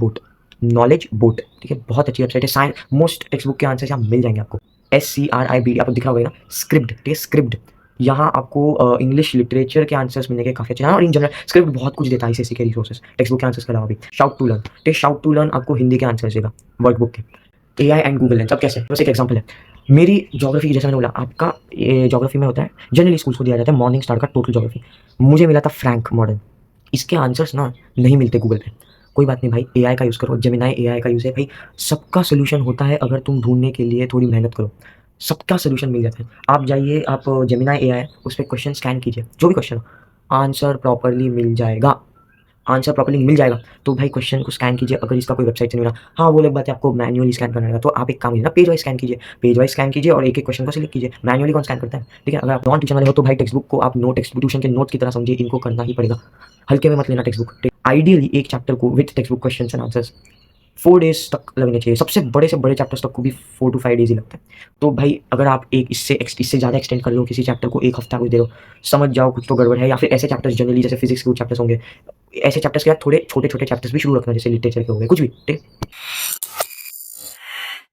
बोट, ठीक है? बहुत अच्छी वेबसाइट है। साइंस मोस्ट टेक्स्ट बुक के आंसर्स यहाँ मिल जाएंगे आपको। SCRIBD आपको दिख रहा होगा ना, स्क्रिप्ट, ठीक है? स्क्रिप्ट, यहाँ आपको इंग्लिश लिटरेचर के आंसर्स मिलेंगे काफ़ी अच्छे हैं, और इन जनरल स्क्रिप्ट बहुत कुछ देता है आईसीएसई के रिसोर्सेज टेक्स्ट बुक के आंसर्स के अलावा भी। शाउट टू लर्न, ठीक है? शाउट टू लर्न आपको हिंदी के आंसर्स देगा वर्कबुक के। एआई एंड गूगल लेंस, अब कैसे, बस एक एग्जांपल है। मेरी ज्योग्राफी की, जैसे मैंने बोला, आपका ये ज्योग्राफी में होता है, जनरली स्कूल्स को दिया जाता है मॉर्निंग स्टार का टोटल ज्योग्राफी। मुझे मिला था फ्रैंक मॉडर्न। इसके आंसर्स ना नहीं मिलते गूगल पे। कोई बात नहीं भाई, एआई का यूज़ करो, जेमिनी एआई का यूज़ है भाई। सबका सॉल्यूशन होता है अगर तुम ढूँढने के लिए थोड़ी मेहनत करो, सबका सॉल्यूशन मिल जाता है। आप जाइए, आप जेमिनी एआई है, उस पे क्वेश्चन स्कैन कीजिए, जो भी क्वेश्चन हो, आंसर प्रॉपर्ली मिल जाएगा। आंसर प्रॉपर्ली मिल जाएगा, तो भाई क्वेश्चन को स्कैन कीजिए। अगर इसका कोई वेबसाइट से नहीं मिला, हाँ वो अलग बात है, आपको मैन्युअली स्कैन करना रहेगा, तो आप एक काम कीजिए ना, पेज वाइज स्कैन कीजिए। पेज वाइज स्कैन कीजिए और एक-एक क्वेश्चन को सिलेक्ट कीजिए। मैन्युअली कौन स्कैन करता है, ठीक है? अगर आप नॉन ट्यूशन वाले हो तो भाई टेक्स्ट बुक को आप टेक्स्ट बुक ट्यूशन के नोट्स की तरह समझिए, इनको करना ही पड़ेगा। हल्के में मत लेना टेक्स्ट बुक। आइडियली एक चैप्टर को with text book questions and answers 4 days तक लगने चाहिए। सबसे बड़े से बड़े चैप्टर्स तक को भी 4 टू 5 डेज़ ही लगता है। तो भाई अगर आप एक इससे ज़्यादा एक्सटेंड कर रहे हो किसी चैप्टर को, 1 हफ्ता कुछ दे रहे हो, समझ जाओ कुछ तो गड़बड़ है। या फिर ऐसे चैप्टर्स जनरली जैसे फिजिक्स के कुछ चैप्टर्स होंगे, ऐसे चैप्टर्स के साथ थोड़े छोटे-छोटे चैप्टर्स भी शुरू रखना, जैसे लिटरेचर के हो गए, कुछ भी, ठीक?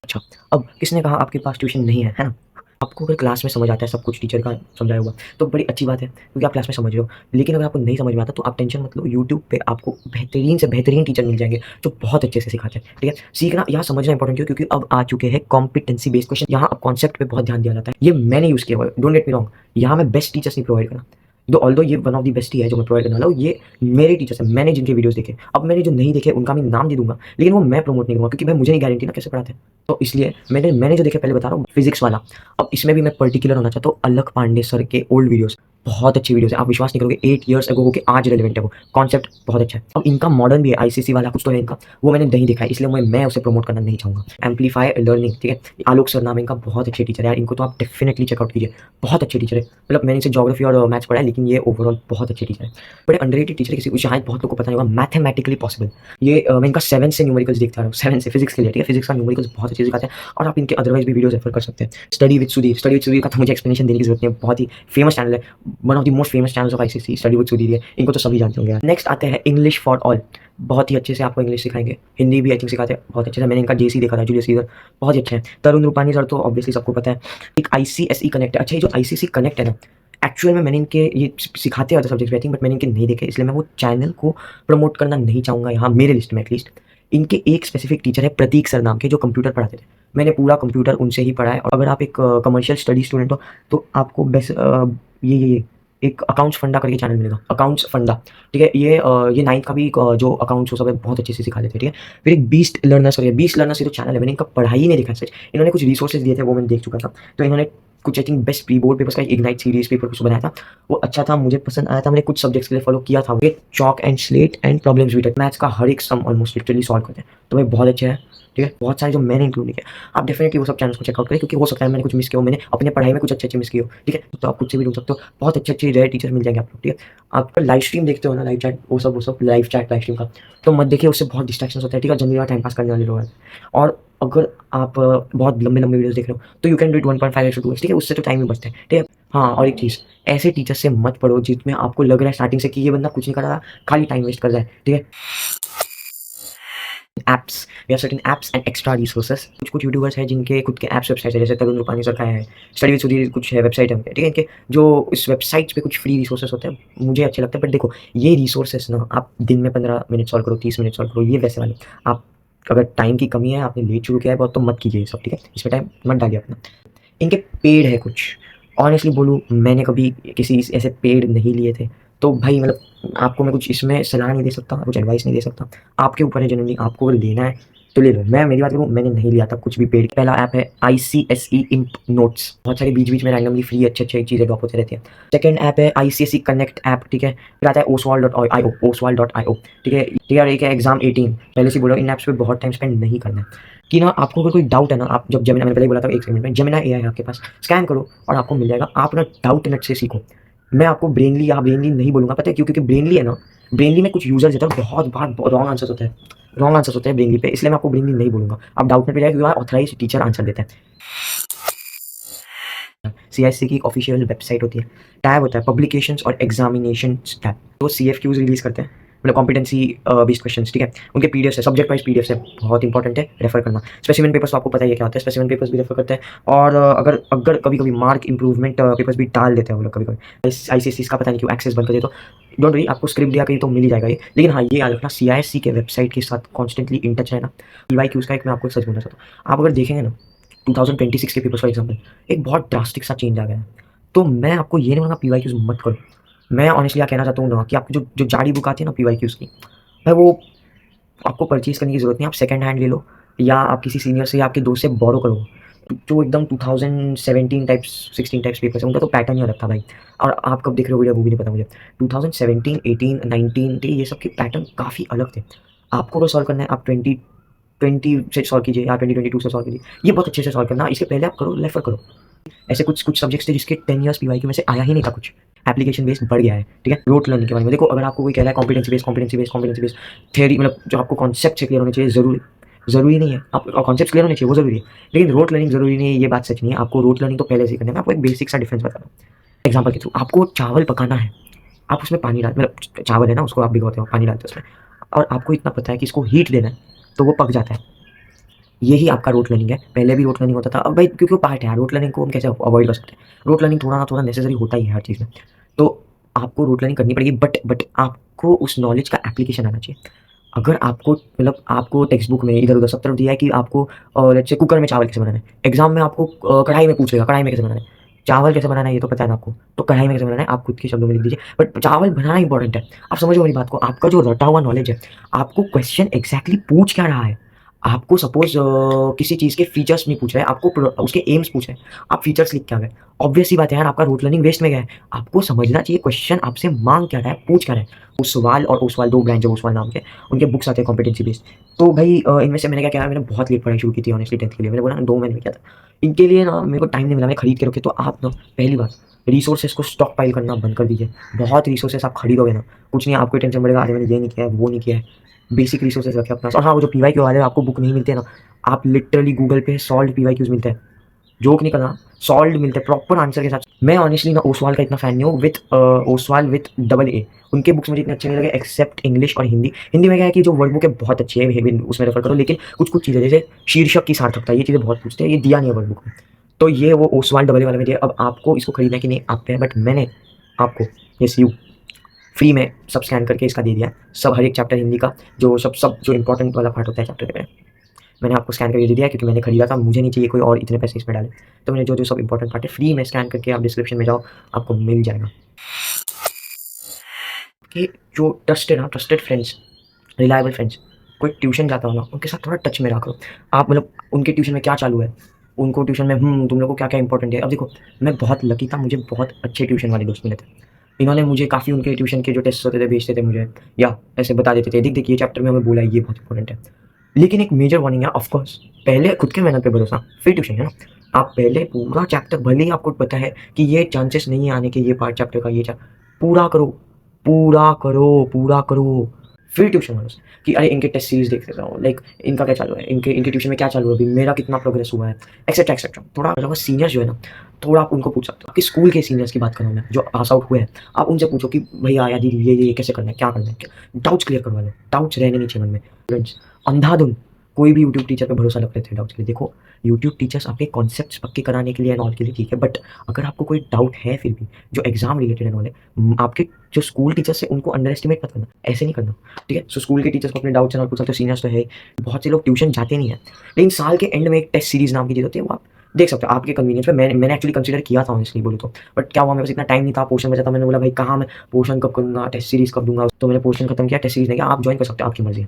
अच्छा, अब किसने कहा आपके पास ट्यूशन नहीं है, है ना? आपको अगर क्लास में समझ आता है सब कुछ टीचर का समझाया हुआ तो बड़ी अच्छी बात है क्योंकि आप क्लास में समझ रहे हो। लेकिन अगर आपको नहीं समझ में आता तो आप टेंशन मत लो, यूट्यूब पे आपको बेहतरीन से बेहतरीन टीचर मिल जाएंगे जो बहुत अच्छे से सिखाते हैं। ठीक है, सीखना यहाँ समझना इंपॉर्टेंट क्यों, क्योंकि अब आ चुके हैं कॉम्पिटेंसी बेस्ड क्वेश्चन। यहाँ अब कॉन्सेप्ट पे बहुत ध्यान दिया जाता है। ये मैंने यूज़ किया हुआ है, डोंट गेट मी रॉन्ग। यहाँ मैं बेस्ट टीचर्स नहीं प्रोवाइड करा, दो ऑल्दो ये वन ऑफ द बेस्ट ही है जो मैं प्रोवाइड करने वाला हूँ। ये मेरे टीचर्स हैं, मैंने जिनके वीडियोस देखे। अब मैंने जो नहीं देखे उनका मैं नाम दे दूंगा, लेकिन वो मैं प्रमोट नहीं करूँगा क्योंकि भाई मुझे नहीं गारंटी ना कैसे पढ़ाते हैं। तो इसलिए मैंने जो देखे पहले बता रहा हूँ, फिजिक्स वाला। अब इसमें भी मैं पर्टिकुलर होना चाहता हूँ, अलख पांडे सर के ओल्ड वीडियोस बहुत अच्छी वीडियोस है। आप विश्वास नहीं करोगे, 8 ईयर्स अगो होके आज रेलेवेंट है वो कॉन्सेप्ट, बहुत अच्छा है। अब इनका मॉडर्न भी है, आईसीसी वाला कुछ तो है इनका, वो मैंने नहीं देखा है, इसलिए मैं उसे प्रमोट करना नहीं चाहूँगा। एम्पलीफाई लर्निंग, ठीक है, आलोक सर नाम है इनका, बहुत अच्छे टीचर है यार, इनको तो आप डेफिनेटली चेकआउट कीजिए, बहुत अच्छे टीचर है। मतलब मैंने इनसे ज्योग्राफी और मैथ्स पढ़ा है, लेकिन ये ओवरऑल बहुत अच्छे टीचर है। बड़े अंडररेटेड टीचर, किसी को शायद बहुत लोग को पता नहीं होगा, मैथमेटिकली पॉसिबल। ये मैं इनका 7 से न्यूमेरिकल्स देखता रहा हूँ, 7 से फिजिक्स के लिए, ठीक है, फिजिक्स का न्यूमेरिकल्स बहुत अच्छे से सिखाते हैं। और आप इनके अदरवाइज भी वीडियोस रेफर कर सकते हैं। स्टडी विद सुधीर का तो मुझे एक्सप्लेनेशन देने की जरूरत नहीं है, बहुत ही फेमस चैनल है, one of the most famous channels of ICC, study with Sudhir है, इनको तो सभी जानते होंगे। नेक्स्ट आते हैं इंग्लिश फॉर ऑल, बहुत ही अच्छे से आपको इंग्लिश सिखाएंगे, हिंदी भी आई थिंक सिखाते हैं बहुत अच्छे से। मैंने इनका जेसी देखा था, जूलियस सीजर, बहुत ही अच्छे हैं। तरुण रूपानी सर तो ऑब्वियसली सबको पता है। एक आईसीएसई कनेक्ट है, अच्छा ये जो आईसीसी कनेक्ट है ना, एक्चुअल में मैंने इनके ये सिखाते हैं other subjects I think, but मैंने इनके नहीं देखे, इसलिए मैं वो चैनल को प्रमोट करना नहीं चाहूँगा यहाँ मेरे लिस्ट में एटलीस्ट। इनके एक स्पेसिफिक टीचर है प्रतीक सर नाम के, जो कंप्यूटर पढ़ाते थे, मैंने पूरा कंप्यूटर उनसे ही पढ़ा है। और अगर आप एक कमर्शियल स्टडी स्टूडेंट हो तो आपको बेस्ट ये एक अकाउंट्स फंडा करके चैनल मिलेगा, अकाउंट्स फंडा, ठीक है। ये 9th का भी जो अकाउंट्स हो सब है बहुत अच्छे से सिखा देते हैं, ठीक है। फिर एक बीस्ट लर्नर्स है, बीस्ट लर्नर्स ये तो चैनल है, मैंने इनका पढ़ाई नहीं देखा सच, इन्होंने कुछ रिसोर्सेज दिए थे वो मैंने देख चुका था। तो इन्होंने कुछ I think best pre board papers का इग्नाइट सीरीज पेपर कुछ बनाया था, वो अच्छा था, मुझे पसंद आया था, मैंने कुछ सब्जेक्ट्स के लिए फॉलो किया था। ये chalk and slate and problems with maths का हर एक सम ऑलमोस्ट लिटरली सॉल्व करते हैं, तो भाई बहुत अच्छा है, ठीक है। बहुत सारे जो मैंने इंक्लूड नहीं किया, आप डेफिनेटली वो सब चैनल्स को चेकआउट करें, क्योंकि हो सकता है मैंने कुछ मिस किया हो, मैंने अपने पढ़ाई में कुछ अच्छे मिस किए हो, ठीक है। तो आप खुद से भी ढूंढ सकते हो, बहुत अच्छे रेयर टीचर मिल जाएंगे आप लोग, ठीक है। आप लाइव स्ट्रीम देखते हो ना, लाइव चैट, वो सब लाइव चैट लाइव स्ट्रीम का तो मत देखिए, उससे बहुत डिस्ट्रैक्शन होता है, ठीक है। जनरली टाइम पास करने वाले लोग हैं। और अगर आप बहुत लंबे वीडियोस देख रहे हो तो you can do it 1.5x to 2x, ठीक है, उससे तो टाइम ही बचता है, ठीक है। हाँ, और एक चीज़, ऐसे टीचर से मत पढ़ो जिसमें आपको लग रहा है स्टार्टिंग से कि ये बंदा कुछ नहीं कर रहा, खाली टाइम वेस्ट कर रहा है, ठीक है। Apps, we have certain apps and extra resources. कुछ यूट्यूबर्स हैं जिनके खुद के एप्स वेबसाइट है, जैसे तरुण रूपानी सर का है, स्टडी विद सुधीर कुछ है वेबसाइट है उनके, ठीक है। इनके जो इस वेबसाइट्स पे कुछ फ्री रिसोर्सेस होते हैं, मुझे अच्छे लगते हैं। बट देखो, ये रिसोर्सेस ना आप दिन में 15 मिनट सॉल्व करो, 30 मिनट सॉल्व करो, ये वैसे वाले। आप अगर टाइम की कमी है, आपने लेट शुरू किया है बहुत, तो मत कीजिए ये सब, ठीक है, इसमें टाइम मत डालिए अपना। इनके पेड है कुछ, ऑनेस्टली बोलूँ मैंने कभी किसी ऐसे पेड नहीं लिए थे, तो भाई मतलब आपको मैं कुछ इसमें सलाह नहीं दे सकता, कुछ एडवाइस नहीं दे सकता, आपके ऊपर है जनरली, आपको अगर लेना है तो ले लो। मैं मेरी बात करूँ, मैंने नहीं लिया था कुछ भी पेड। पहला ऐप है ICSE इम्प नोट्स, बहुत सारे बीच में रैंडमली फ्री अच्छे चीज़ें ड्रॉप होते रहती हैं। सेकंड ऐप है ICSE कनेक्ट ऐप, ठीक है, फिर आता है oswald.io, ठीक है। ठीक है, एक है एग्जाम 18, पहले से बोलो इन ऐप्स पे बहुत टाइम स्पेंड नहीं करना है। कि ना आपको अगर कोई डाउट है ना, आप जब जेमिनी, मैंने पहले बोला था 1 सेकंड में, जेमिनी AI है आपके पास, स्कैन करो और आपको मिल जाएगा। आप ना डाउट नेट से सीखो। मैं आपको ब्रेनली या ब्रेनली नहीं बोलूँगा, पता है क्यों? क्योंकि ब्रेनली है ना, ब्रेनली में कुछ यूजर्स होते हैं, बहुत बार रॉन्ग आंसर्स होते हैं ब्रेनली पे, इसलिए मैं आपको ब्रेनली नहीं बोलूँगा। आप डाउट नेट पे जाए, क्योंकि ऑथराइज टीचर आंसर देते हैं। CIC की एक ऑफिशियल वेबसाइट होती है, टैब होता है पब्लिकेशंस और एग्जामिनेशंस टैब, तो CFQs रिलीज करते हैं, मतलब कॉम्पिटेंसी बेस्ड क्वेश्चंस, ठीक है। उनके PDFs है, सब्जेक्ट वाइज PDFs है, बहुत इंपॉर्टेंट है, रेफर करना। स्पेसिमेन पेपर्स तो आपको पता ही है क्या होता है, स्पेसिमेन पेपर्स भी रेफर करते हैं। और अगर कभी मार्क इंप्रूवमेंट पेपर्स भी डाल देते हैं वो लोग कभी। ICSE का पता नहीं क्यों एक्सेस बंद कर दे, तो डोंट वरी, आपको स्क्रिप्ट दिया कहीं तो मिल ही जाएगा ये। लेकिन हाँ, ये याद रखना, CIC के वेबसाइट के साथ कॉन्स्टेंटली इन टच रहना। PYQs का एक मैं आपको सच बोलना चाहता हूँ, आप अगर देखेंगे ना 2026 के पेपर्स फॉर एग्जाम्पल, एक बहुत ड्रास्टिक सा चेंज आ गया है। तो मैं आपको ये नहीं बोलूँगा PYQs मत करो। मैं ऑनेस्टली क्या कहना चाहता हूँ ना, कि आपको जो जाड़ी बुक आती है ना PYQs की, भाई वो आपको परचेज़ करने की ज़रूरत नहीं, आप सेकंड हैंड ले लो, या आप किसी सीनियर से या आपके दोस्त से बोरो करो। जो एकदम 2017 टाइप्स 16 टाइप्स पेपर्स है, उनका तो पैटर्न ही अलग था भाई। और आप कब देख रहे हो वीडियो वो भी नहीं पता मुझे। 2017, 18, 19 ये सब के पैटर्न काफ़ी अलग थे। आपको अगर सॉल्व करना है, आप 2020 से सॉल्व कीजिए या 2022 से सॉल्व कीजिए, ये बहुत अच्छे से सॉल्व करना। इसके पहले आप करो, रेफर करो। ऐसे कुछ सब्जेक्ट्स थे जिसके 10 इयर्स PYQ में से आया ही नहीं था कुछ, एप्लीकेशन बेस्ड बढ़ गया है, ठीक है। रोट लर्निंग के बारे में देखो, अगर आपको कोई कह रहा है कॉम्पिटेंसी बेस्ड थ्योरी, मतलब जो आपको कॉन्सेप्ट क्लियर होने चाहिए, ज़रूरी नहीं है, आप कॉन्सेप्ट क्लियर होने चाहिए, वो ज़रूरी है, लेकिन रोट लर्निंग ज़रूरी नहीं है, ये बात सच नहीं है। आपको रोट लर्निंग तो पहले से ही करना है। मैं आपको एक बेसिक सा डिफरेंस बता रहा हूँ एग्जाम्पल के थ्रू। आपको चावल पकाना है, आप उसमें पानी डाल, मतलब चावल है ना, उसको आप भिगोते हो, पानी डालते हो उसमें, और आपको इतना पता है कि इसको हीट देना है तो वो पक जाता है। यही आपका रोट लर्निंग है। पहले भी रोट लर्निंग होता था, अब भाई क्योंकि वो पार्ट है यार, रोट लर्निंग को हम कैसे अवॉइड कर सकते हैं। रोट लर्निंग थोड़ा ना थोड़ा नेसेसरी होता ही है हर चीज़ में। तो आपको रोट लर्निंग करनी पड़ेगी, बट आपको उस नॉलेज का एप्लीकेशन आना चाहिए। अगर आपको मतलब आपको टेक्स्ट बुक में इधर-उधर सब तरफ दिया है कि आपको लेट्स से कुकर में चावल कैसे बनाना है। एग्ज़ाम में आपको कढ़ाई में पूछ लेगा, कढ़ाई में कैसे बनाना है। चावल कैसे बनाना है ये तो पता है ना आपको, तो कढ़ाई में कैसे बनाना है आप खुद के शब्दों में लिख दीजिए। बट चावल बनाना इंपॉर्टेंट है। आप समझो मेरी बात को, आपका जो रटा हुआ नॉलेज है, आपको क्वेश्चन एग्ज़ैक्टली पूछ क्या रहा है। आपको सपोज़ किसी चीज़ के फीचर्स नहीं पूछ रहा है, आपको उसके एम्स पूछ रहे हैं, आप फीचर्स लिख के आ गए। ऑब्वियस सी बात है यार, आपका रूट लर्निंग वेस्ट में गया है। आपको समझना चाहिए क्वेश्चन आपसे माँग क्या रहा है, पूछ क्या रहा है। ओसवाल और ओसवाल 2 ब्रांच है ओसवाल नाम के, उनके बुक्स आते हैं कॉम्पिटेंसी बेस्ड। तो भाई इनमें से मैंने क्या किया, मैंने बहुत लेट पढ़ाई शुरू की थी ऑनेस्टली 10th के लिए। मैंने बोला ना 2 महीने में किया था। इनके लिए ना मेरे को टाइम नहीं मिला, मैंने खरीद के रखे। तो आप ना पहली बात रिसोर्सेज़ को स्टॉक पाइल करना बंद कर दीजिए। बहुत रिसोर्सेज़ आप खरीदोगे ना, कुछ नहीं आपको टेंशन पड़ेगा, अरे मैंने ये नहीं किया है, वो नहीं किया है। बेसिक रिसोर्सेज़ रखें अपना। और हाँ, वो जो पीवाईक्यू वाले आपको बुक नहीं मिलते हैं ना, आप लिटरली गूगल पे सॉल्व्ड पीवाईक्यूज़ मिलते हैं। जोक नहीं कर रहा, सॉल्व्ड मिलते हैं प्रॉपर आंसर के साथ। मैं ऑनेस्टली ना ओसवाल का इतना फ़ैन नहीं हूँ, ओसवाल विथ डबल ए। उनके बुक्स मुझे इतने अच्छे नहीं लगे एक्सेप्ट इंग्लिश और हिंदी। हिंदी में क्या है कि जो वर्ड बुक है बहुत अच्छी है, उसमें रेफर करो। लेकिन कुछ-कुछ चीज़ें जैसे शीर्षक की सार्थकता, ये चीज़ें बहुत पूछते हैं, ये दिया नहीं है वर्ड बुक में। तो ये वो ओसवाल डबल ए वाले में दिया। अब आपको इसको खरीदना है कि नहीं आप पे है, बट मैंने आपको यस यू फ्री में सब स्कैन करके इसका दे दिया है। सब हर एक चैप्टर हिंदी का जो सब सब जो इंपॉर्टेंट वाला पार्ट होता है चैप्टर में, मैंने आपको स्कैन करके दे दिया क्योंकि मैंने खरीदा था, मुझे नहीं चाहिए कोई और इतने पैसे इसमें डाले। तो मैंने जो सब इंपॉर्टेंट पार्ट है फ्री में स्कैन करके आप डिस्क्रिप्शन में जाओ, आपको मिल जाएगा। कि जो ट्रस्टेड फ्रेंड्स, रिलायबल फ्रेंड्स, कोई ट्यूशन जाता हो ना, उनके साथ थोड़ा टच में रहा करो। आप मतलब उनके ट्यूशन में क्या चालू है, उनको ट्यूशन में तुम लोग को क्या-क्या इंपॉर्टेंट है। अब देखो, मैं बहुत लकी था, मुझे बहुत अच्छे ट्यूशन वाले दोस्त मिले थे। इन्होंने मुझे काफ़ी उनके ट्यूशन के जो टेस्ट होते थे भेजते थे मुझे, या ऐसे बता देते थे, देख ये चैप्टर में हमें बोला है, ये बहुत इंपॉर्टेंट है। लेकिन एक मेजर वार्निंग है ऑफ कोर्स, पहले खुद के मेहनत पे भरोसा, फिर ट्यूशन, है ना? आप पहले पूरा चैप्टर, भले ही आपको पता है कि ये चांसेस नहीं है आने के, ये पार्ट चैप्टर का, ये पूरा करो, पूरा करो, पूरा करो। फिर ट्यूशन वालों से कि अरे इनके टेस्ट सीरीज़ देख लेता हूँ, लाइक इनका क्या चालू है, इनके ट्यूशन में क्या चालू है अभी, मेरा कितना प्रोग्रेस हुआ है, एक्सेट्रा एक्सेट्रा। थोड़ा मतलब सीनियर्स जो है ना, थोड़ा आप उनको पूछ सकते हो। आपके स्कूल के सीनियर्स की बात कर रहा हूँ मैं, जो पास आउट हुए हैं। आप उनसे पूछो कि भैया या दीदी ये कैसे करना है, क्या करना है, डाउट्स क्लियर करवा लो, डाउट्स रहने नहीं चाहिए मन में। फ्रेंड्स, अंधाधुन कोई भी यूट्यूब टीचर पे भरोसा रख लेते हैं डाउट्स के लिए। देखो, यूट्यूब टीचर्स आपके कॉन्सेप्ट्स पक्के कराने के लिए एंड ऑल के लिए ठीक है, बट अगर आपको कोई डाउट है फिर भी जो एग्जाम रिलेटेड एंड ऑल है, आपके जो स्कूल टीचर्स है उनको अंडर एस्टिमेट मत करना, ऐसे नहीं करना, ठीक है? सो स्कूल के टीचर्स को अपने डाउट्स एंड ऑल पूछ सकते हो, सीनियर्स तो है ही। बहुत से लोग ट्यूशन जाते नहीं है, लेकिन साल के एंड में एक टेस्ट सीरीज नाम की चीज़ होती है, वो आप देख सकते हो आपके कन्वीनियंस पे। मैंने एक्चुअली कंसीडर किया था ऑनेस्टली बोलूँ तो, बट क्या हुआ, मेरे पास इतना टाइम नहीं था, पोर्शन बचा था। मैंने बोला भाई कहाँ मैं पोर्शन कब करूँगा, टेस्ट सीरीज कब दूंगा, तो मैंने पोर्शन खत्म किया, टेस्ट सीरीज नहीं किया। आप ज्वाइन कर सकते हो, आपकी मर्जी है।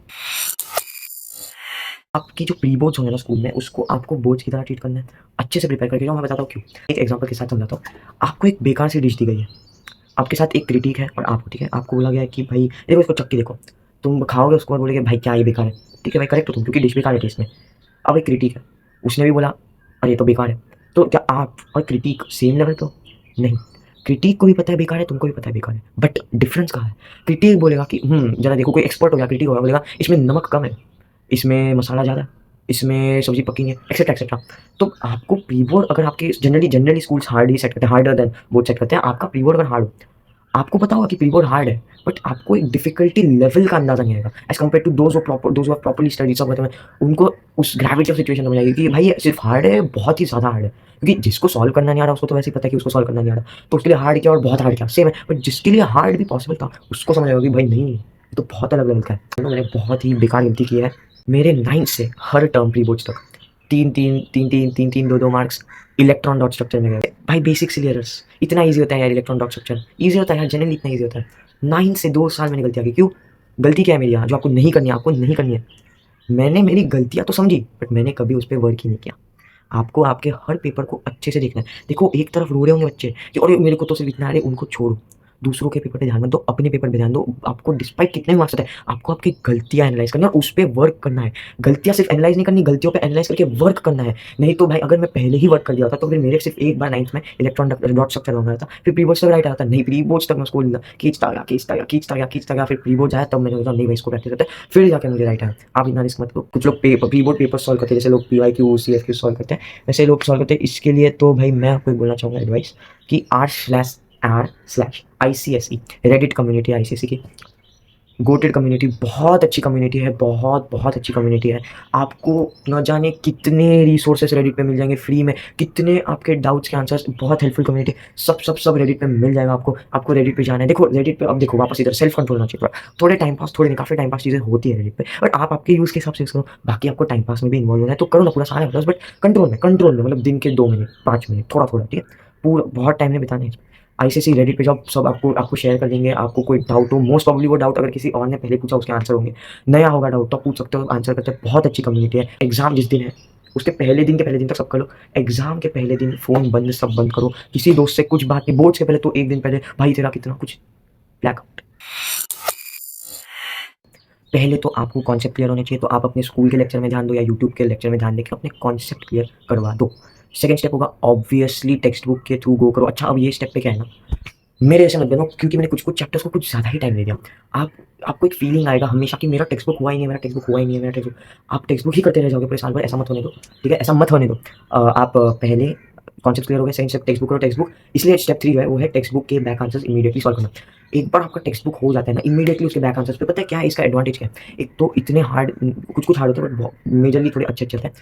आपकी जो प्री बोर्ड्स होंगे ना स्कूल में, उसको आपको बोर्ड्स की तरह ट्रीट करना है, अच्छे से प्रिपेयर करके जाओ। मैं बताता हूँ क्यों। एक एग्जांपल के साथ समझाता हूँ। आपको एक बेकार सी डिश दी गई है, आपके साथ एक क्रिटिक है और आपको, ठीक है, आपको बोला गया है कि भाई देखो इसको चख के देखो, तुम खाओगे उसको और बोलोगे भाई क्या ये बेकार है, ठीक है भाई करेक्ट हो तुम, क्योंकि डिश बेकार है टेस्ट में। अब एक क्रिटिक है, उसने भी बोला अरे ये तो बेकार है। तो क्या आप और क्रिटिक सेम लेवल पे हो? नहीं। क्रिटिक को भी पता है बेकार है, तुमको भी पता है बेकार है, बट डिफरेंस कहाँ है? क्रिटिक बोलेगा कि जरा देखो, कोई एक्सपर्ट हो गया, क्रिटिक होगा, बोलेगा इसमें नमक कम है, इसमें मसाला ज़्यादा है, इसमें सब्जी पकी नहीं है, एक्सेट्रा एक्सेट्रा। तो आपको प्री बोर्ड, अगर आपके जनरली स्कूल्स हार्ड ही सेट करते हैं, हार्डर देन बोर्ड सेट करते हैं। आपका प्री बोर्ड अगर हार्ड हो, आपको पता होगा कि प्री बोर्ड हार्ड है, बट आपको एक डिफिकल्टी लेवल का अंदाजा नहीं आएगा as compared to those who properly studied. सब होते हैं, उनको उस ग्रेविटी ऑफ सिचुएशन समझ आएगी कि भाई ये सिर्फ हार्ड है, बहुत ही ज़्यादा हार्ड है। क्योंकि जिसको सॉल्व करना नहीं आ रहा उसको तो वैसे ही पता है कि उसको सॉल्व करना नहीं आ रहा, तो उसके लिए हार्ड क्या और बहुत हार्ड क्या सेम है। बट जिसके लिए हार्ड भी पॉसिबल था, उसको समझ आएगा कि भाई नहीं, ये तो बहुत अलग लेवल का है। तो मैंने बहुत ही बेकार गलती की है। मेरे 9th से हर टर्म प्री बोर्ड्स तक 3-3 मार्क्स इलेक्ट्रॉन डॉट स्ट्रक्चर में गए। भाई बेसिक सिलेबस इतना ईजी होता है यार, इलेक्ट्रॉन डॉट स्ट्रक्चर ईजी होता है यार, जनरली इतना ईजी होता है। 9 से 2 साल मैंने गलतियाँ की। क्यों? गलती क्या है मेरी यहाँ जो आपको नहीं करनी है, आपको नहीं करनी है। मैंने मेरी गलतियाँ तो समझी, बट मैंने कभी उस पे वर्क ही नहीं किया। आपको आपके हर पेपर को अच्छे से देखना है। देखो, एक तरफ रो रहे होंगे बच्चे कि अरे मेरे को तो सिर्फ इतना आ रहा है, उनको छोड़ो। दूसरों के पेपर पे ध्यान मत दो, अपने पेपर पे ध्यान दो। आपको डिस्पाइट कितने भी मार्क्स आते हैं, आपको आपकी गलतियाँ एनालाइज़ करना है और उस पे वर्क करना है। गलतियाँ सिर्फ एनालाइज़ नहीं करनी, गलतियों पे एनालाइज़ करके वर्क करना है। नहीं तो भाई अगर मैं पहले ही वर्क कर दिया होता तो फिर मेरे सिर्फ एक बार 9th में इलेक्ट्रॉन डॉट स्ट्रक्चर मंगाया था, फिर प्री बोर्ड्स तक राइट आया था। नहीं, प्री बोर्ड्स तक मैं उसको खींचता गया, फिर प्री बोर्ड आया तब मैंने सोचा नहीं भाई इसको प्रैक्टिस करते हैं, फिर जाके मुझे राइट आया। आप इतना रिस्क मत लो। कुछ लोग प्री बोर्ड पेपर सॉल्व करते हैं, जैसे लोग PYQ CFQ सॉल्व करते हैं, वैसे लोग सॉल्व करते हैं। इसके लिए तो भाई मैं आपको बोलना चाहूँगा एडवाइस कि r/ICSE रेडिट कम्युनिटी ICSE की गोटेड कम्युनिटी, बहुत अच्छी कम्युनिटी है, बहुत अच्छी कम्युनिटी है। आपको न जाने कितने रिसोर्सेस रेडिट पे मिल जाएंगे फ्री में, कितने आपके डाउट्स के आंसर्स, बहुत हेल्पफुल कम्युनिटी, सब रेडिट पे मिल जाएगा आपको। आपको रेडिट पे जाना है, देखो रेडिट पे, अब देखो वापस इधर सेल्फ कंट्रोल होना चाहिए थोड़ा, थोड़े टाइम पास, थोड़े नहीं काफ़ी टाइम पास चीज़ें होती है रेडिट पे, बट आप आपके यूज़ के हिसाब से यूज़ करो। बाकी आपको टाइम पास में भी इन्वॉल्व होना है तो करो ना, पूरा सारा बस, बट कंट्रोल में मतलब दिन के 2 मिनट 5 मिनट थोड़ा थोड़ा, ठीक है, पूरा बहुत टाइम नहीं बिताने। आईसीसी रेडिट पे जब सब आपको शेयर कर देंगे। आपको कोई डाउट हो, मोस्ट प्रॉब्ली वो डाउट अगर किसी और ने पहले पूछा उसके आंसर होंगे, नया होगा डाउट तो पूछ सकते हो, आंसर करते हैं। बहुत अच्छी कम्युनिटी है। एग्जाम जिस दिन है उसके पहले दिन के पहले दिन तक सब कर लो। एग्जाम के पहले दिन फोन बंद, सब बंद करो, किसी दोस्त से कुछ बात नहीं। बोर्ड्स के पहले तो एक दिन पहले भाई तेरा कितना कुछ ब्लैकआउट। पहले तो आपको कॉन्सेप्ट क्लियर होने चाहिए, तो आप अपने स्कूल के लेक्चर में ध्यान दो या यूट्यूब के लेक्चर में ध्यान देकर अपने कॉन्सेप्ट क्लियर करवा दो। सेकंड स्टेप होगा ऑब्वियसली टेक्स्ट बुक के थ्रू गो करो। अच्छा, अब ये स्टेप पे क्या है ना, मेरे ऐसे मत बनो, क्योंकि मैंने कुछ चैप्टर्स को कुछ ज़्यादा ही टाइम दे दिया। आप आपको एक फीलिंग आएगा हमेशा कि मेरा टेक्स्ट बुक हुआ ही नहीं है, मेरा टेक्स्ट बुक हुआ ही नहीं है, मेरा टेक्स्ट बुक। आप टेक्स्ट बुक ही करते रह जाओगे पूरे साल भर, ऐसा मत होने दो, ठीक है, ऐसा मत होने दो। आप पहले कॉन्सेप्ट क्लियर हो गए, सेकंड स्टेप टेक्स्ट बुक करो, टेक्स्ट बुक। इसलिए स्टेप 3 जो है वो है टेक्स्ट बुक के बैक आंसर्स इमीडिएटली सॉल्व करना। एक बार आपका टेक्स्ट बुक हो जाता है ना, इमीडिएटली उसके बैक आंसर्स पे पता है क्या है इसका एडवांटेज क्या है। एक तो इतने हार्ड, कुछ हार्ड होते हैं बट मेजरली थोड़े अच्छे होते हैं।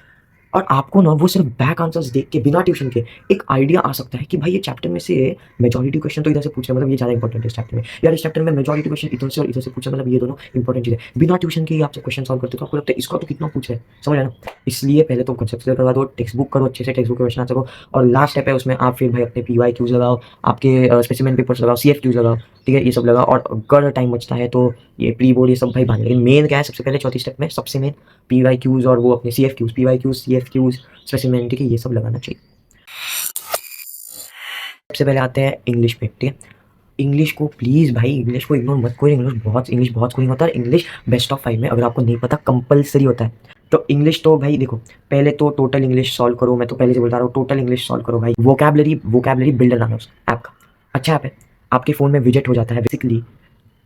और आपको ना वो सिर्फ बैक आंसर्स देख के, बिना ट्यूशन के, एक आइडिया आ सकता है कि भाई ये चैप्टर में से मेजॉरिटी क्वेश्चन तो इधर से पूछ रहे हैं, मतलब ये ज़्यादा इंपॉर्टेंट है इस चैप्टर में, यार इस चैप्टर में मेजॉरिटी क्वेश्चन इधर से और इधर से पूछा, मतलब ये दोनों इंपॉर्टेंट चीज़ है। बिना ट्यूशन के ही आप जब क्वेश्चन सॉल्व करते हो तो आपको लगता है इसका तो कितना पूछ रहे हैं, समझ रहे ना। इसलिए पहले तो कंसेप्ट क्लियर करवा दो, टेक्स्ट बुक करो अच्छे से, टेक्स्ट बुक के क्वेश्चन आंसर करो, और लास्ट स्टेप है उसमें आप फिर भाई अपने पीवाई क्यूज लगाओ, आपके स्पेसिमेन पेपर्स लगाओ, सीएफ क्यूज लगाओ, ठीक है, ये सब लगाओ। और अगर टाइम बचता है तो ये प्री बोर्ड ये सब भाई भाग। लेकिन मेन क्या है, सबसे पहले चौथी स्टेप में सबसे मेन पीवाई क्यूज और वो अपने CF Qs, PY Qs, CF Qs, specimen, ठीक है, ये सब लगाना चाहिए। सबसे पहले आते हैं इंग्लिश पे, ठीक है। इंग्लिश को प्लीज़ भाई, इंग्लिश को इग्नोर मत करो। इंग्लिश बहुत स्कोरिंग होता है। इंग्लिश बेस्ट ऑफ 5 में, अगर आपको नहीं पता, कंपलसरी होता है। तो इंग्लिश तो भाई देखो, पहले तो टोटल इंग्लिश सॉल्व करो। मैं तो पहले से बोलता रहा हूँ, टोटल इंग्लिश सॉल्व करो भाई। वोकैबलरी बिल्डर नाम है उस ऐप का, अच्छा ऐप है। आपके फ़ोन में विजेट हो जाता है बेसिकली।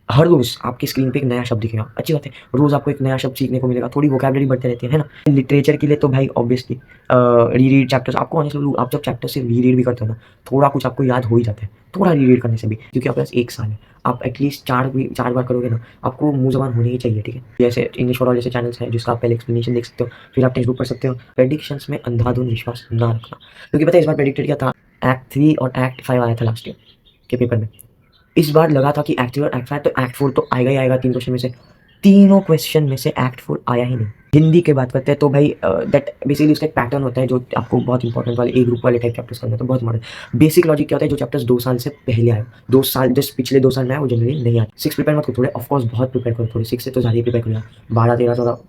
हर रोज़ आपकी स्क्रीन पे एक नया शब्द दिखेगा, अच्छी बात है, रोज़ आपको एक नया शब्द सीखने को मिलेगा, थोड़ी वोकैबलरी बढ़ते रहती है ना। लिटरेचर के लिए तो भाई ऑब्वियसली रीड चैप्टर्स। आपको ऑनेस्टली आप जब चैप्टर से रीड भी करते हो ना, थोड़ा कुछ आपको याद हो ही जाता है, थोड़ा रीड करने से भी, क्योंकि आपके पास 1 साल है। आप एटलीस्ट 4 बार करोगे ना, आपको मुँह ज़बान होनी ही चाहिए, ठीक है। जैसे इंग्लिश फॉर ऑल जैसे चैनल्स हैं जिसका आप पहले एक्सप्लेनेशन देख सकते हो, फिर आप टेक्स्ट बुक पढ़ सकते हो। प्रेडिक्शंस में अंधाधुंध विश्वास ना रखना, क्योंकि पता है इस बार प्रेडिक्टेड क्या था, एक्ट 3 और एक्ट 5 आया था लास्ट ईयर के पेपर में। इस बार लगा था कि एक्ट 3 और एक्ट 5, तो एक्ट 4 तो आएगा ही आएगा 3 क्वेश्चन में से। तीनों क्वेश्चन में से एक्ट 4 आया ही नहीं। हिंदी की बात करते हैं तो भाई दैट बेसिकली उसका एक पैटर्न होता है जो आपको बहुत इंपॉर्टेंट वाले ए ग्रुप वाले टाइप चैप्टर्स करने, तो बहुत इंपॉर्टेंट। बेसिक लॉजिक क्या होता है, जो चैप्टर्स 2 साल से पहले आए, 2 साल जस्ट पिछले 2 साल में आए, वो जनरली नहीं आए। 6 प्रिपेयर मत करो थोड़े, ऑफकोर्स बहुत प्रिपेयर करो थोड़े, 6 से तो ज़्यादा ही प्रिपेयर करो, 12 13 14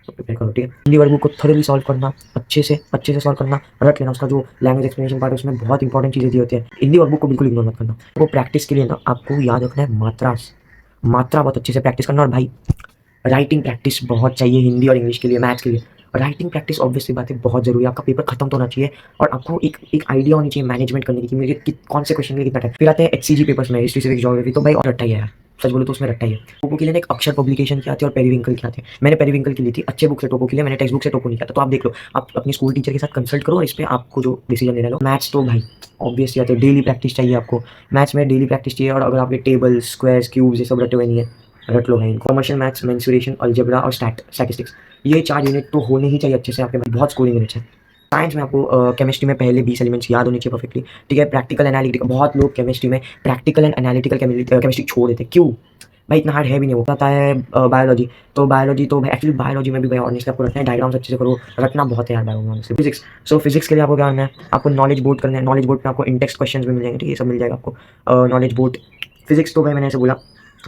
प्रिपेयर करो, ठीक है। हिंदी वर्ग को थोड़ी सॉल्व करना, अच्छे से सॉल्व करना, रट लेना। उसका जो लैंग्वेज एक्सप्लेनेशन पार्ट है उसमें बहुत इंपॉर्टेंट चीज़ें दी होती है। हिंदी वर्ग को बिल्कुल इग्नोर मत करना। वो प्रैक्टिस के लिए ना आपको याद रखना है मात्रा बहुत अच्छे से प्रैक्टिस करना। और भाई राइटिंग प्रैक्टिस बहुत चाहिए हिंदी और इंग्लिश के लिए, मैथ्स के लिए। राइटिंग प्रैक्टिस ऑब्वियसली बात है बहुत जरूरी है। आपका पेपर खत्म तो होना चाहिए और आपको एक आइडिया होनी चाहिए मैनेजमेंट करने की कि मुझे कौन से क्वेश्चन के लिए कितना टाइम। फिर आते हैं एचसीजी पेपर्स में, हिस्ट्री सिविक्स ज्योग्राफी, तो भाई और रट्टा ही है यार, सच बोलो तो उसमें रट्टा ही है। टोपो के लिए एक अक्षर पब्लिकेशन की आती है और पेरीविंकल की आती है। मैंने पेरीविंकल की ली थी, अच्छे बुक से टोपो के लिए, मैंने टेक्स्ट बुक से टोपो नहीं किया था। तो आप देख लो, आप अपनी स्कूल टीचर के साथ कंसल्ट करो और इस पर आपको जो डिसीजन लेना लो। मैथ्स तो भाई ऑब्वियसली आते हैं, डेली प्रैक्टिस चाहिए आपको। मैथ्स में डेली प्रैक्टिस चाहिए, और अगर आपके टेबल, स्क्वायर्स, क्यूब्स ये सब रटे हुए नहीं है, रट लो भाई। कॉमर्शियल मैथ्स, मेंसुरेशन, अलजेब्रा और स्टैटिस्टिक्स, ये 4 यूनिट तो होने ही चाहिए अच्छे से आपके, बहुत स्कोरिंग यूनिट्स है। साइंस में आपको केमिस्ट्री में पहले 20 एलिमेंट्स याद होने चाहिए परफेक्टली, ठीक है। प्रैक्टिकल एनालिटिकल, बहुत लोग केमिस्ट्री में प्रैक्टिकल एंड एनालिटिकल केमिस्ट्री छोड़ देते, क्यों भाई, इतना हार्ड है भी नहीं। वो पता है बायोलॉजी, तो बायोलॉजी तो भाई एक्चुअली बायोलॉजी में भी भाई ऑनेस्टली आपको रखना है, डायग्राम्स अच्छे से करो, रखना बहुत है यार बायोलॉजी। फिजिक्स, सो फिजिक्स के लिए आपको क्या करना है, आपको नॉलेज बोर्ड करना है। नॉलेज बोर्ड में आपको इंटेक्स्ट क्वेश्चन भी मिल जाएंगे, ठीक है, ये सब मिल जाएगा आपको नॉलेज बोर्ड। फिजिक्स तो भाई मैंने ऐसे बोला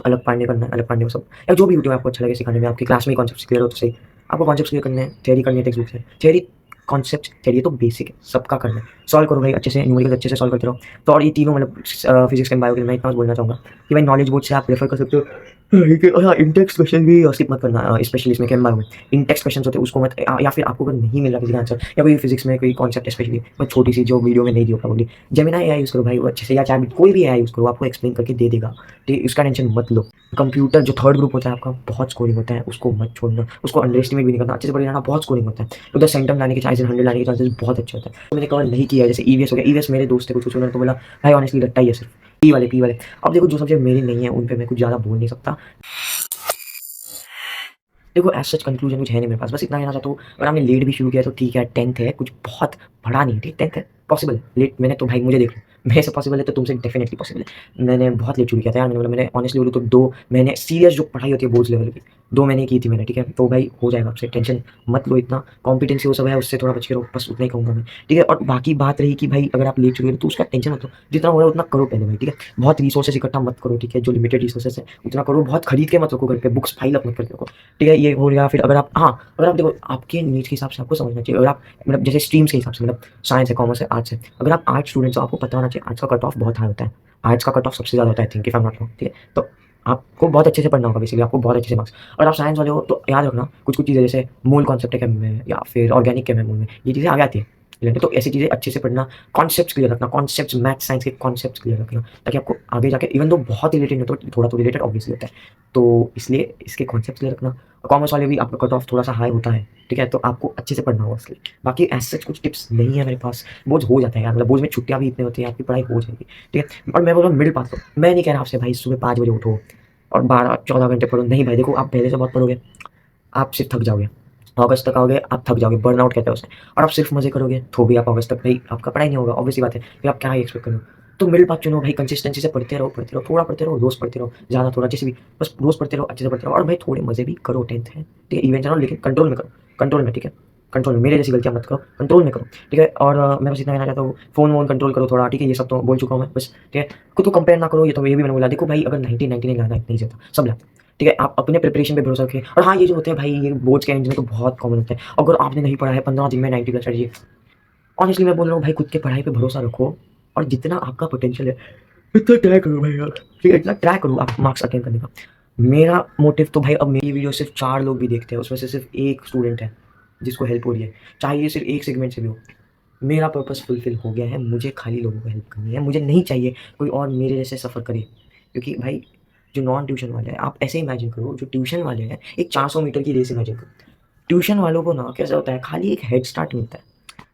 अलग पढ़ने करना है, अलग पढ़ने में सब, या जो भी यूट्यूब आपको अच्छा लगे सिखाने में, आपकी क्लास में कॉन्सेप्ट क्लियर हो तो सही। आपको कॉन्सेप्ट क्लियर करने हैं, थ्योरी करनी है टेक्स्ट बुक से, थ्योरी कॉन्सेप्ट, थ्योरी तो बेसिक है, सबका करना है। सॉल्व करो भाई अच्छे से, न्यूमेरिकल अच्छे से सॉल्व करते रहो। तो और ये तीनों मतलब फिजिक्स एंड बायो के लिए मैं इतना बोलना चाहूँगा कि भाई नॉलेज बोर्ड से आप रेफर कर सकते हो। हाँ, इंटेक्स्ट क्वेश्चन भी स्किप मत करना, स्पेशली इसमें केम बायो में इंटेक्स्ट क्वेश्चन होते हैं उसको मत, या फिर आपको अगर नहीं मिल रहा किसी का आंसर, या कोई फिजिक्स में कोई कॉन्सेप्ट स्पेशली मैं छोटी सी जो वीडियो में नहीं दी होगा, जेमिनी एआई यूज़ करो भाई, वो अच्छे से, या चाहे कोई भी एआई यूज़ करो, आपको एक्सप्लेन करके दे देगा, ठीक, उसका टेंशन मत लो। कंप्यूटर जो थर्ड ग्रुप होता है आपका, बहुत स्कोरिंग होता है, उसको मत छोड़ना, उसको अंडर एस्टिमेट भी नहीं करना, अच्छे से पढ़ जाना, बहुत स्कोरिंग होता है। उधर सेंटम लाने के चांसेस, 100 लाने के चांसेस बहुत अच्छे होता है। तो मैंने कवर नहीं किया है, जैसे ईवीएस हो गया, ईवीएस मेरे दोस्त थे कुछ उन्होंने तो बोला भाई ऑनेस्टली रट्टा ही है सिर्फ, पी वाले। अब देखो जो सब्जेक्ट मेरे नहीं है उन पर मैं कुछ ज़्यादा बोल नहीं सकता। देखो एज़ सच कंक्लूजन कुछ है नहीं मेरे पास, बस इतना कहना चाहता हूँ, अगर आपने लेट भी शुरू किया तो ठीक है, 10th है, कुछ बहुत बड़ा नहीं है, ठीक 10th है, पॉसिबल है। लेट मैंने तो भाई मुझे देख लो, मेरे से पॉसिबल है तो तुमसे डेफिनिटली पॉसिबल है। मैंने बहुत लेट शुरू किया था यार, मैंने ऑनेस्टली बोलूँ तो 2 महीने सीरियस जो पढ़ाई होती है बोर्ड्स लेवल की, 2 महीने की थी मैंने, ठीक है? तो भाई हो जाएगा आपसे, टेंशन मत लो इतना, कॉम्पिटेंसी वो सब है उससे थोड़ा बच के रहो, बस उतना ही कहूँगा मैं, ठीक है? और बाकी बात रही कि भाई अगर आप लेट शुरू करें तो उसका टेंशन मत लो, जितना हो रहा है उतना करो पहले भाई, ठीक है? बहुत रिसोर्सेज़ इकट्ठा मत करो, ठीक है? जो लिमिटेड रिसोर्सेज़ है उतना करो, बहुत खरीद के मत रखो घर पे, बुक्स पाइल अप मत करके रखो, ठीक है? ये हो गया। फिर अगर आप हाँ, अगर आप देखो आपके नीड्स के हिसाब से आपको समझना चाहिए, अगर आप मतलब जैसे स्ट्रीम्स के हिसाब से, मतलब साइंस है, कॉमर्स है, आर्ट्स है, अगर आप आर्ट्स स्टूडेंट्स हो आपको पता होना चाहिए आर्ट्स का कट ऑफ बहुत हाई होता है, आर्ट्स का कट ऑफ सबसे ज़्यादा होता है I think, if I am not wrong, ठीक है? तो आपको बहुत अच्छे से पढ़ना होगा, बेसिकली आपको बहुत अच्छे से मार्क्स। अगर आप साइंस वाले हो तो याद रखना कुछ कुछ चीज़ें, जैसे मूल कॉन्सेप्ट है केम में या फिर ऑर्गेनिक केम है मूल में, ये चीज़ें आगे आती है रिलेटेड, तो ऐसी चीज़ें अच्छे से पढ़ना, कॉन्सेप्ट्स क्लियर रखना, कॉन्सेप्ट्स मैथ साइंस के कॉन्सेप्ट्स क्लियर रखना, ताकि आपको आगे जाके इवन दो बहुत रिलेटेड नहीं होता, थोड़ा तो रिलेटेड ऑब्वियसली होता है, तो इसलिए इसके कॉन्सेप्ट्स क्लियर रखना। कॉमर्स वाले भी आपका कट ऑफ थोड़ा सा हाई होता है, ठीक है? तो आपको अच्छे से पढ़ना होगा इसलिए। बाकी एज सच कुछ टिप्स नहीं है मेरे पास, बोझ हो जाता है यार, मतलब बोझ में छुट्टियाँ भी इतनी होती हैं, आपकी पढ़ाई हो जाएगी, ठीक है? और मैं बोल रहा हूँ मिडिल पास लो, मैं नहीं कह रहा आपसे भाई सुबह 5 बजे उठो और 12-14 घंटे पढ़ो, नहीं भाई, देखो आप पहले से बहुत पढ़ोगे, आप सिर्फ थक जाओगे, अगस्त तक आओगे आप थक जाओगे, बर्नआउट कहते हैं उसे, और आप सिर्फ मजे करोगे तो भी आप अगस्त तक भाई आपका पढ़ाई नहीं होगा, ऑब्वियस सी बात है, फिर आप क्या ही एक्सपेक्ट करो? तो मिडिल पाथ चुनो भाई, कंसिस्टेंसी से पढ़ते रहो, थोड़ा पढ़ते रहो, रोज पढ़ते रहो, ज़्यादा थोड़ा जैसे भी, बस रोज पढ़ते रहो, अच्छे से पढ़ते रहो, और भाई थोड़े मजे भी करो, 10th है, ठीक है? इवेंट चलो लेकिन कंट्रोल में करो, कंट्रोल में, ठीक है? कंट्रोल में, मेरे जैसी गलतियाँ मत करो, कंट्रोल में करो, ठीक है? और मैं बस इतना कहना चाहता हूँ, फ़ोन वोन कंट्रोल करो थोड़ा, ठीक है? ये सब तो बोल चुका हूँ मैं, बस ठीक है? खुद को कंपेयर ना करो, ये तो ये भी मैंने बोला, देखो भाई अगर 1999 लाना इतना ईज़ी होता, सब लाते, ठीक है? आप अपने प्रिपरेशन पे भरोसा रखें, और हाँ, ये जो होते हैं भाई ये बोर्ड्स के एंड में तो बहुत कॉमन होता है, अगर आपने नहीं पढ़ा है 15 दिन में 90 प्लस चाहिए, ऑनेस्टली मैं बोल रहा हूँ भाई, खुद के पढ़ाई पे भरोसा रखो, और जितना आपका पोटेंशियल है इतना ट्राई करो भाई यार, ठीक है? इतना ट्राई करो आप मार्क्स अटेन करने का। मेरा मोटिव तो भाई, अब मेरी वीडियो सिर्फ 4 लोग भी देखते हैं, उसमें से सिर्फ 1 स्टूडेंट है जिसको हेल्प हो रही है, चाहे ये सिर्फ एक सेगमेंट से भी हो, मेरा पर्पस फुलफिल हो गया है, मुझे खाली लोगों को हेल्प करनी है, मुझे नहीं चाहिए कोई और मेरे जैसे सफ़र करे, क्योंकि भाई जो नॉन ट्यूशन वाले हैं, आप ऐसे इमेजिन करो, जो ट्यूशन वाले हैं एक 400 मीटर की रेस इमेजिन करो, ट्यूशन वालों को ना कैसा होता है, खाली एक हेड स्टार्ट मिलता है,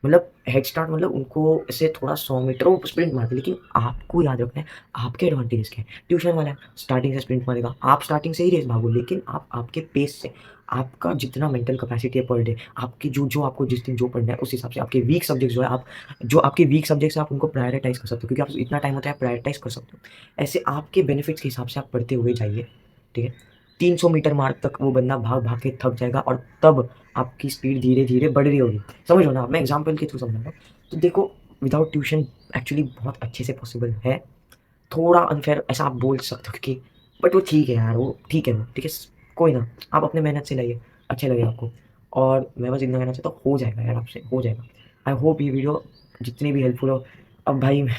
मतलब हेड स्टार्ट मतलब उनको ऐसे थोड़ा 100 मीटर वो स्प्रिंट मारते हैं, लेकिन आपको याद रखना है आपके एडवांटेज क्या है। ट्यूशन वाला स्टार्टिंग से स्प्रिंट मारेगा, आप स्टार्टिंग से ही रेस भागो, लेकिन आप आपके पेस से, आपका जितना मेंटल कैपेसिटी है पर डे, आपकी जो जो आपको जिस दिन जो पढ़ना है उस हिसाब से, आपके वीक सब्जेक्ट जो है, आप जो आपके वीक सब्जेक्ट्स हैं आप उनको प्रायोरिटाइज कर सकते हो, क्योंकि आप इतना टाइम होता है प्रायोरिटाइज कर सकते हो, ऐसे आपके बेनिफिट्स के हिसाब से आप पढ़ते हुए जाइए, ठीक है? 300 मीटर मार्क तक वो बंदा भाग भाग के थक जाएगा, और तब आपकी स्पीड धीरे धीरे बढ़ रही होगी, समझ लो ना आप, मैं एग्जाम्पल के थ्रू समझा रहा हूँ। तो देखो विदाउट ट्यूशन एक्चुअली बहुत अच्छे से पॉसिबल है, थोड़ा अनफेयर ऐसा आप बोल सकते हो कि, बट वो ठीक है यार, वो ठीक है, वो ठीक है, कोई ना, आप अपने मेहनत से लाइए, अच्छे लगे आपको, और मैं बस इतना कहना चाहता हूँ, हो जाएगा यार आपसे, हो जाएगा। आई होप ये वीडियो जितनी भी हेल्पफुल हो। अब भाई मैं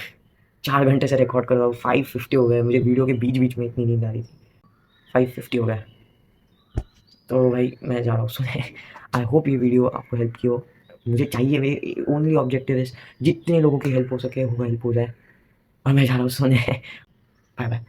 4 घंटे से रिकॉर्ड कर रहा हूँ, 5:50 हो गए, मुझे वीडियो के बीच बीच में इतनी नींद आ रही थी, 5:50 हो गया, तो भाई मैं जा रहा हूँ सोने। आई होप ये वीडियो आपको हेल्प की हो, मुझे चाहिए, मेरी ओनली ऑब्जेक्टिव इज़ जितने लोगों की हेल्प हो सके वो हेल्प हो जाए, और मैं जा रहा हूँ सोने। Bye bye.